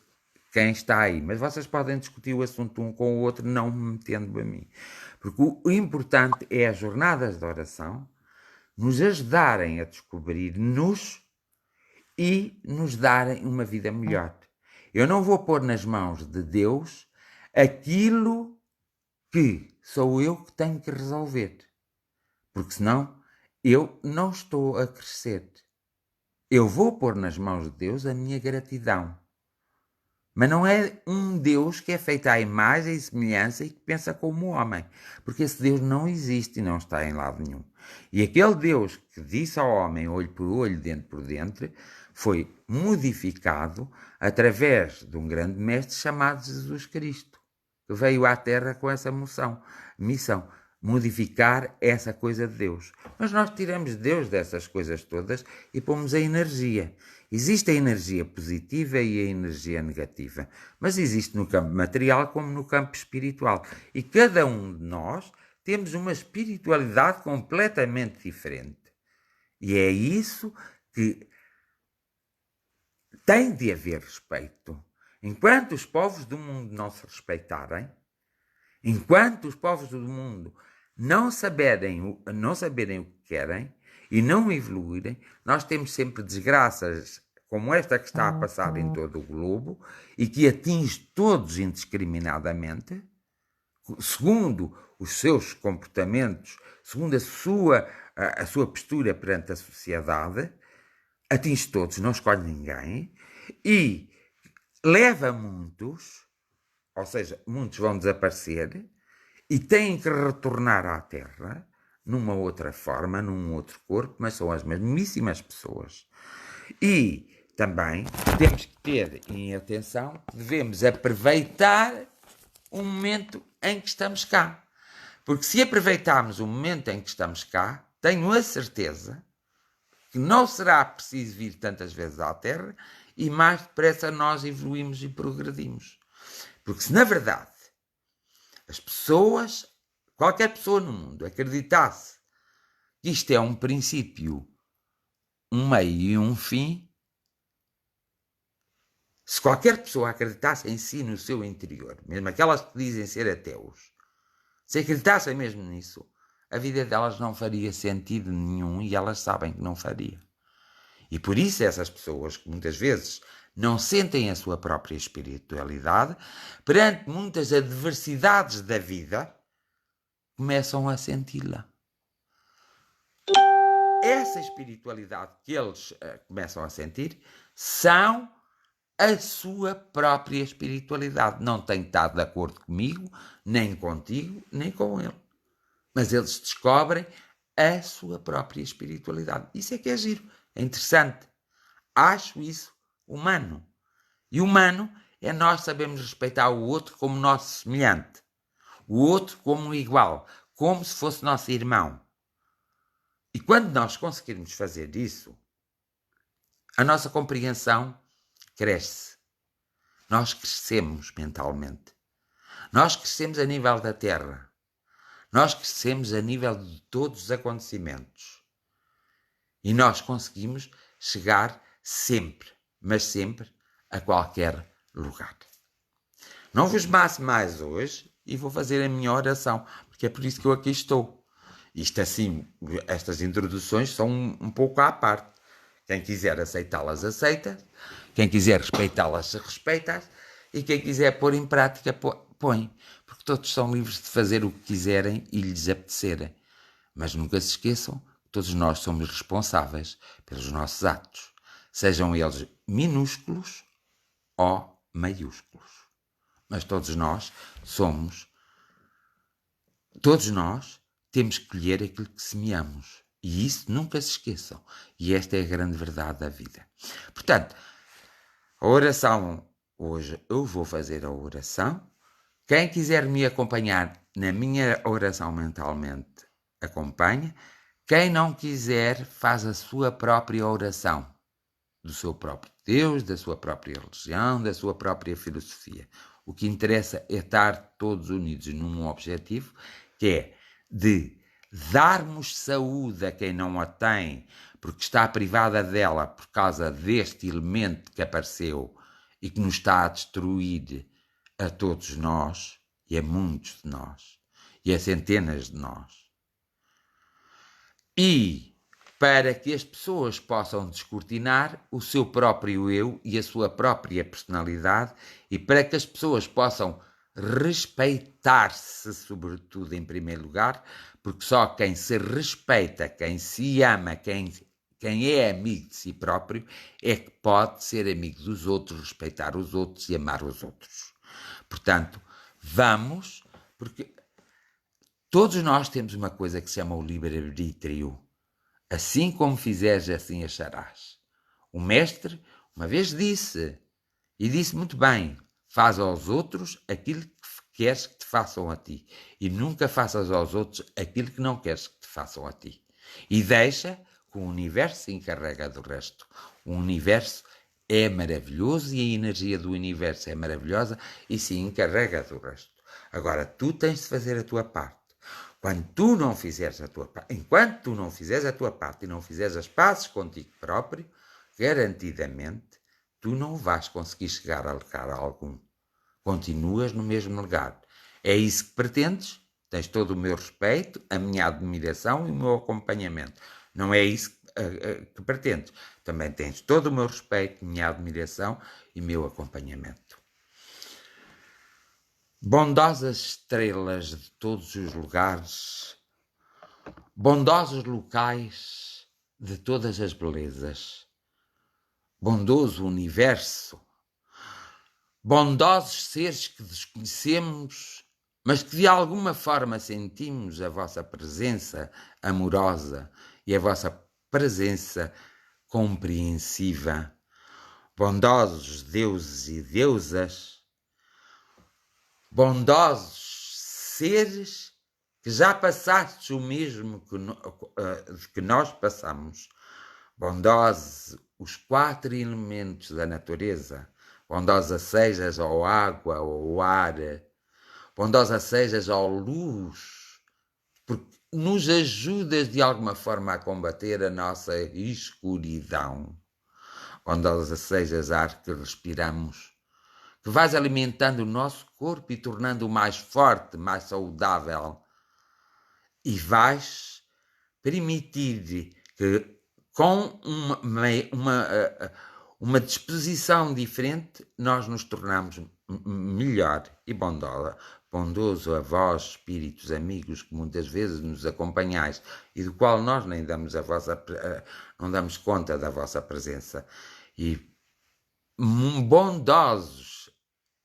quem está aí. Mas vocês podem discutir o assunto um com o outro, não me metendo a mim. Porque o importante é as jornadas de oração nos ajudarem a descobrir-nos e nos darem uma vida melhor. Eu não vou pôr nas mãos de Deus aquilo que sou eu que tenho que resolver. Porque senão eu não estou a crescer. Eu vou pôr nas mãos de Deus a minha gratidão. Mas não é um Deus que é feito à imagem e semelhança e que pensa como o homem. Porque esse Deus não existe e não está em lado nenhum. E aquele Deus que disse ao homem, olho por olho, dente por dente, foi modificado através de um grande mestre chamado Jesus Cristo, que veio à Terra com essa missão, modificar essa coisa de Deus. Mas nós tiramos Deus dessas coisas todas e pomos a energia. Existe a energia positiva e a energia negativa, mas existe no campo material como no campo espiritual. E cada um de nós temos uma espiritualidade completamente diferente. E é isso que tem de haver respeito. Enquanto os povos do mundo não se respeitarem, enquanto os povos do mundo não saberem o que querem e não evoluírem, nós temos sempre desgraças como esta que está a passar em todo o globo e que atinge todos indiscriminadamente, segundo os seus comportamentos, segundo a sua postura perante a sociedade, atinge todos, não escolhe ninguém, e leva muitos, ou seja, muitos vão desaparecer, e têm que retornar à Terra, numa outra forma, num outro corpo, mas são as mesmíssimas pessoas. E também temos que ter em atenção que devemos aproveitar o momento em que estamos cá. Porque se aproveitarmos o momento em que estamos cá, tenho a certeza que não será preciso vir tantas vezes à Terra e mais depressa nós evoluímos e progredimos. Porque se na verdade as pessoas, qualquer pessoa no mundo, acreditasse que isto é um princípio, um meio e um fim, se qualquer pessoa acreditasse em si no seu interior, mesmo aquelas que dizem ser ateus, se acreditassem mesmo nisso, a vida delas não faria sentido nenhum e elas sabem que não faria. E por isso essas pessoas que muitas vezes não sentem a sua própria espiritualidade, perante muitas adversidades da vida, começam a senti-la. Essa espiritualidade que eles começam a sentir são a sua própria espiritualidade. Não tem estado de acordo comigo, nem contigo, nem com ele. Mas eles descobrem a sua própria espiritualidade. Isso é que é giro, é interessante. Acho isso humano. E humano é nós sabermos respeitar o outro como nosso semelhante. O outro como igual, como se fosse nosso irmão. E quando nós conseguirmos fazer isso, a nossa compreensão cresce. Nós crescemos mentalmente. Nós crescemos a nível da Terra. Nós crescemos a nível de todos os acontecimentos. E nós conseguimos chegar sempre, mas sempre, a qualquer lugar. Não vos maço mais hoje e vou fazer a minha oração, porque é por isso que eu aqui estou. Isto assim, estas introduções são um pouco à parte. Quem quiser aceitá-las, aceita. Quem quiser respeitá-las, se respeita. E quem quiser pôr em prática, põe. Porque todos são livres de fazer o que quiserem e lhes apetecerem. Mas nunca se esqueçam que todos nós somos responsáveis pelos nossos atos. Sejam eles minúsculos ou maiúsculos. Mas todos nós temos que colher aquilo que semeamos. E isso nunca se esqueçam. E esta é a grande verdade da vida. Portanto, a oração, hoje eu vou fazer a oração. Quem quiser me acompanhar na minha oração mentalmente, acompanha. Quem não quiser, faz a sua própria oração. Do seu próprio Deus, da sua própria religião, da sua própria filosofia. O que interessa é estar todos unidos num objetivo, que é de darmos saúde a quem não a tem, porque está privada dela por causa deste elemento que apareceu e que nos está a destruir a todos nós, e a muitos de nós, e a centenas de nós. E para que as pessoas possam descortinar o seu próprio eu e a sua própria personalidade, e para que as pessoas possam respeitar-se, sobretudo em primeiro lugar, porque só quem se respeita, quem se ama, quem é amigo de si próprio, é que pode ser amigo dos outros, respeitar os outros e amar os outros. Portanto, vamos, porque todos nós temos uma coisa que se chama o livre-arbítrio. Assim como fizeres, assim acharás. O mestre uma vez disse, e disse muito bem, faz aos outros aquilo que queres que te façam a ti, e nunca faças aos outros aquilo que não queres que te façam a ti. E deixa que o universo se encarrega do resto. O universo é maravilhoso e a energia do universo é maravilhosa e se encarrega do resto. Agora, tu tens de fazer a tua parte. Quando tu não fizeres a tua parte, enquanto tu não fizeres a tua parte e não fizeres as pazes contigo próprio, garantidamente tu não vais conseguir chegar a lugar algum. Continuas no mesmo lugar. É isso que pretendes? Tens todo o meu respeito, a minha admiração e o meu acompanhamento. Não é isso que pretendes. Também tens todo o meu respeito, minha admiração e meu acompanhamento. Bondosas estrelas de todos os lugares, bondosos locais de todas as belezas, bondoso universo, bondosos seres que desconhecemos, mas que de alguma forma sentimos a vossa presença amorosa e a vossa presença compreensiva. Bondosos deuses e deusas, bondosos seres que já passastes o mesmo que nós passamos. Bondosos os 4 elementos da natureza, bondosa sejas ao água, ao ar, bondosa sejas ao luz, porque nos ajudas de alguma forma a combater a nossa escuridão. Bondosa sejas ar que respiramos, que vais alimentando o nosso corpo e tornando-o mais forte, mais saudável, e vais permitir que com uma disposição diferente, nós nos tornamos melhor e bondoso a vós, espíritos amigos, que muitas vezes nos acompanhais e do qual nós nem damos não damos conta da vossa presença. E bondosos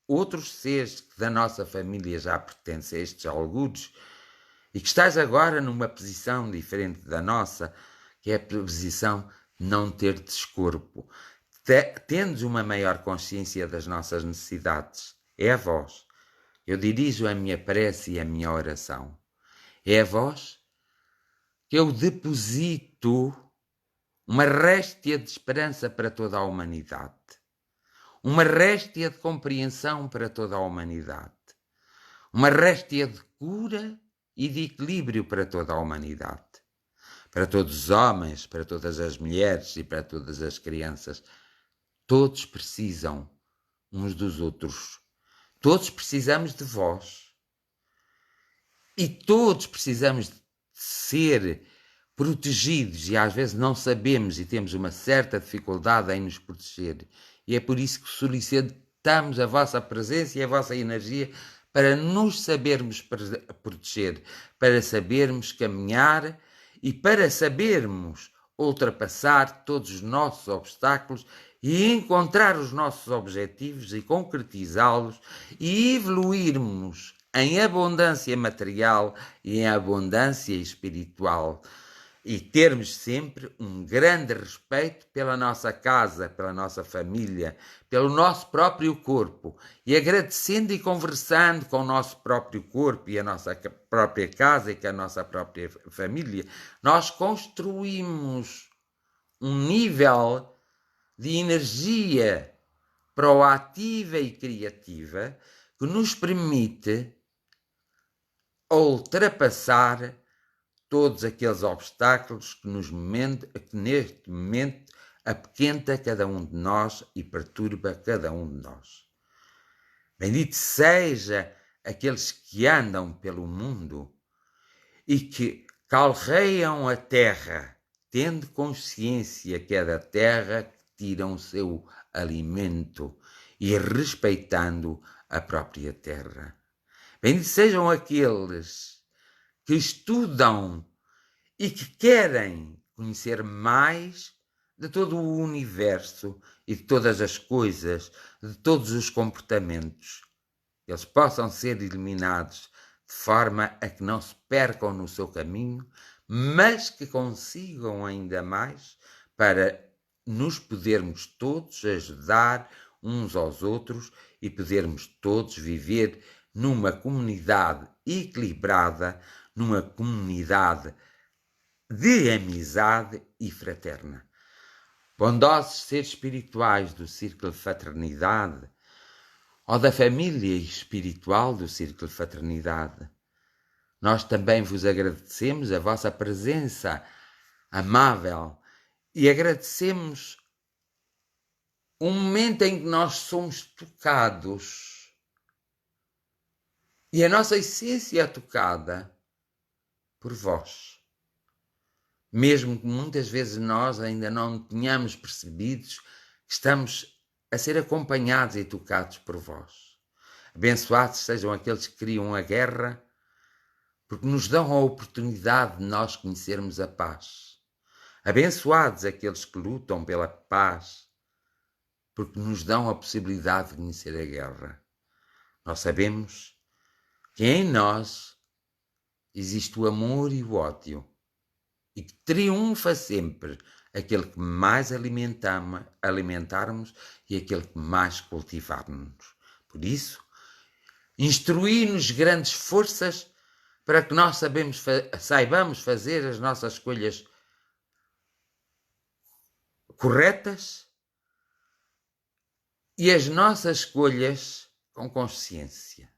outros seres que da nossa família já pertencem a estes algures e que estás agora numa posição diferente da nossa, que é a posição de não ter descorpo. Tendes uma maior consciência das nossas necessidades. É a vós. Eu dirijo a minha prece e a minha oração. É a vós que eu deposito uma réstia de esperança para toda a humanidade. Uma réstia de compreensão para toda a humanidade. Uma réstia de cura e de equilíbrio para toda a humanidade. Para todos os homens, para todas as mulheres e para todas as crianças. Todos precisam uns dos outros. Todos precisamos de vós. E todos precisamos de ser protegidos e às vezes não sabemos e temos uma certa dificuldade em nos proteger. E é por isso que solicitamos a vossa presença e a vossa energia para nos sabermos proteger, para sabermos caminhar e para sabermos ultrapassar todos os nossos obstáculos e encontrar os nossos objetivos e concretizá-los e evoluirmos em abundância material e em abundância espiritual. E termos sempre um grande respeito pela nossa casa, pela nossa família, pelo nosso próprio corpo. E agradecendo e conversando com o nosso próprio corpo e a nossa própria casa e com a nossa própria família, nós construímos um nível de energia proativa e criativa que nos permite ultrapassar todos aqueles obstáculos que neste momento apequenta cada um de nós e perturba cada um de nós. Bendito seja aqueles que andam pelo mundo e que calreiam a terra, tendo consciência que é da terra que tiram o seu alimento e respeitando a própria terra. Benditos sejam aqueles que estudam e que querem conhecer mais de todo o universo e de todas as coisas, de todos os comportamentos. Eles possam ser iluminados de forma a que não se percam no seu caminho, mas que consigam ainda mais para nos podermos todos ajudar uns aos outros e podermos todos viver numa comunidade equilibrada, numa comunidade de amizade e fraterna. Bondosos seres espirituais do Círculo de Fraternidade ou da família espiritual do Círculo de Fraternidade, nós também vos agradecemos a vossa presença amável e agradecemos um momento em que nós somos tocados e a nossa essência é tocada por vós. Mesmo que muitas vezes nós ainda não tenhamos percebido que estamos a ser acompanhados e tocados por vós. Abençoados sejam aqueles que criam a guerra, porque nos dão a oportunidade de nós conhecermos a paz. Abençoados aqueles que lutam pela paz, porque nos dão a possibilidade de conhecer a guerra. Nós sabemos que em nós existe o amor e o ódio, e que triunfa sempre aquele que mais alimentarmos e aquele que mais cultivarmos. Por isso, instruí-nos grandes forças para que nós saibamos fazer as nossas escolhas corretas e as nossas escolhas com consciência,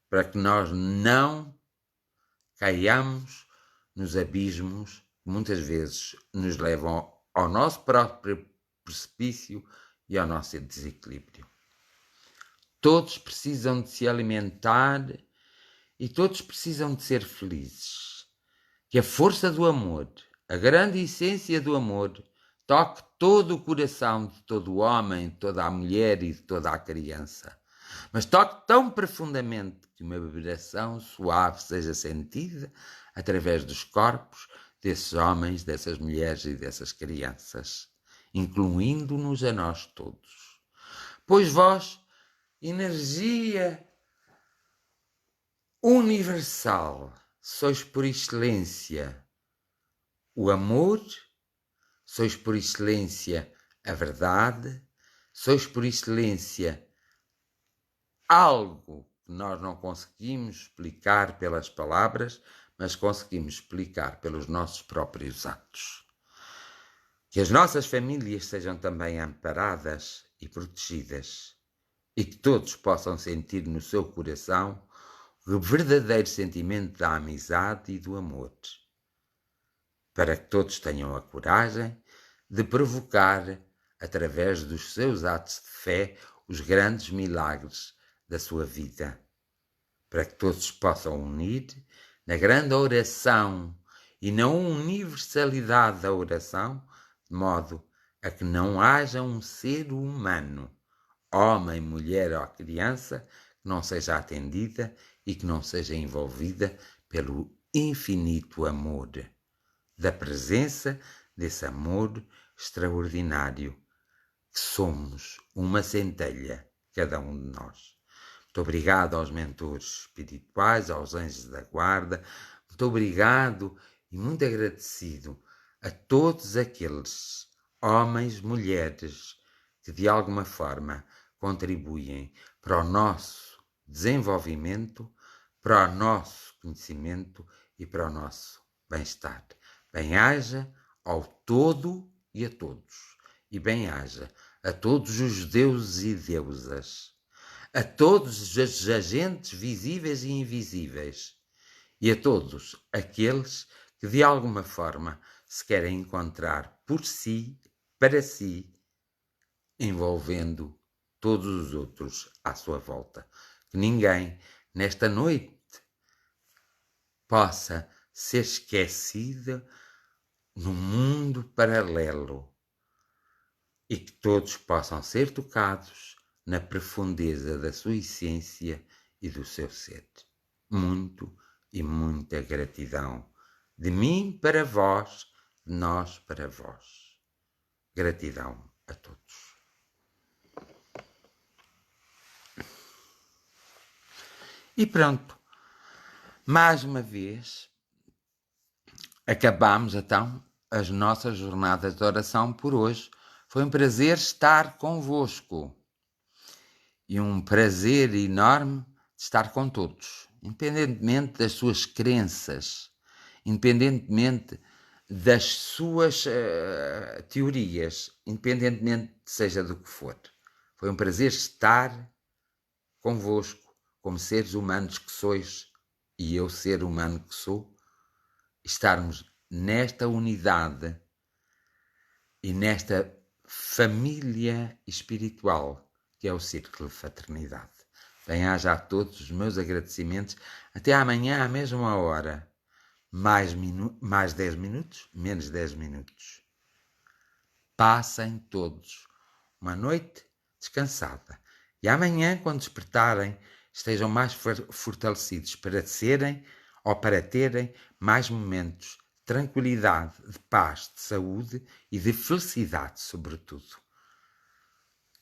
para que nós não caiamos nos abismos que muitas vezes nos levam ao nosso próprio precipício e ao nosso desequilíbrio. Todos precisam de se alimentar e todos precisam de ser felizes. Que a força do amor, a grande essência do amor, toque todo o coração de todo o homem, de toda a mulher e de toda a criança. Mas toque tão profundamente que uma vibração suave seja sentida através dos corpos desses homens, dessas mulheres e dessas crianças, incluindo-nos a nós todos. Pois vós, energia universal, sois por excelência o amor, sois por excelência a verdade, sois por excelência algo que nós não conseguimos explicar pelas palavras, mas conseguimos explicar pelos nossos próprios atos. Que as nossas famílias sejam também amparadas e protegidas e que todos possam sentir no seu coração o verdadeiro sentimento da amizade e do amor, para que todos tenham a coragem de provocar, através dos seus atos de fé, os grandes milagres da sua vida, para que todos se possam unir na grande oração e na universalidade da oração, de modo a que não haja um ser humano, homem, mulher ou criança, que não seja atendida e que não seja envolvida pelo infinito amor, da presença desse amor extraordinário, que somos uma centelha, cada um de nós. Muito obrigado aos mentores espirituais, aos anjos da guarda, muito obrigado e muito agradecido a todos aqueles homens, mulheres, que de alguma forma contribuem para o nosso desenvolvimento, para o nosso conhecimento e para o nosso bem-estar. Bem-haja ao todo e a todos, e bem-haja a todos os deuses e deusas, a todos os agentes visíveis e invisíveis, e a todos aqueles que de alguma forma se querem encontrar por si, para si, envolvendo todos os outros à sua volta. Que ninguém, nesta noite, possa ser esquecido num mundo paralelo e que todos possam ser tocados na profundeza da sua essência e do seu ser. Muito e muita gratidão de mim para vós, de nós para vós. Gratidão a todos. E pronto, mais uma vez, acabamos então as nossas jornadas de oração por hoje. Foi um prazer estar convosco e um prazer enorme de estar com todos, independentemente das suas crenças, independentemente das suas teorias, independentemente seja do que for. Foi um prazer estar convosco, como seres humanos que sois, e eu ser humano que sou, estarmos nesta unidade e nesta família espiritual, que é o Círculo de Fraternidade. Bem-aja a todos os meus agradecimentos. Até amanhã à mesma hora. Mais 10 minutos, menos 10 minutos. Passem todos uma noite descansada. E amanhã, quando despertarem, estejam mais fortalecidos para serem ou para terem mais momentos de tranquilidade, de paz, de saúde e de felicidade, sobretudo.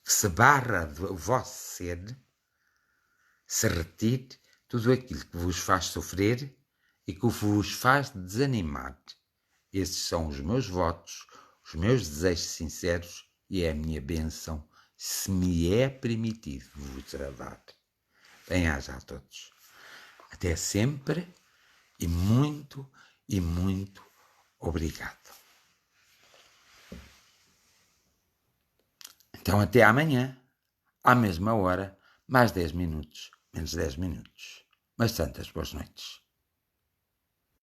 Que se barra do vosso ser, se retire tudo aquilo que vos faz sofrer e que vos faz desanimar. Esses são os meus votos, os meus desejos sinceros e é a minha bênção, se me é permitido vos dar. Bem-aja a todos. Até sempre e muito obrigado. Então até amanhã, à mesma hora, mais 10 minutos, menos 10 minutos. Mas tantas boas noites.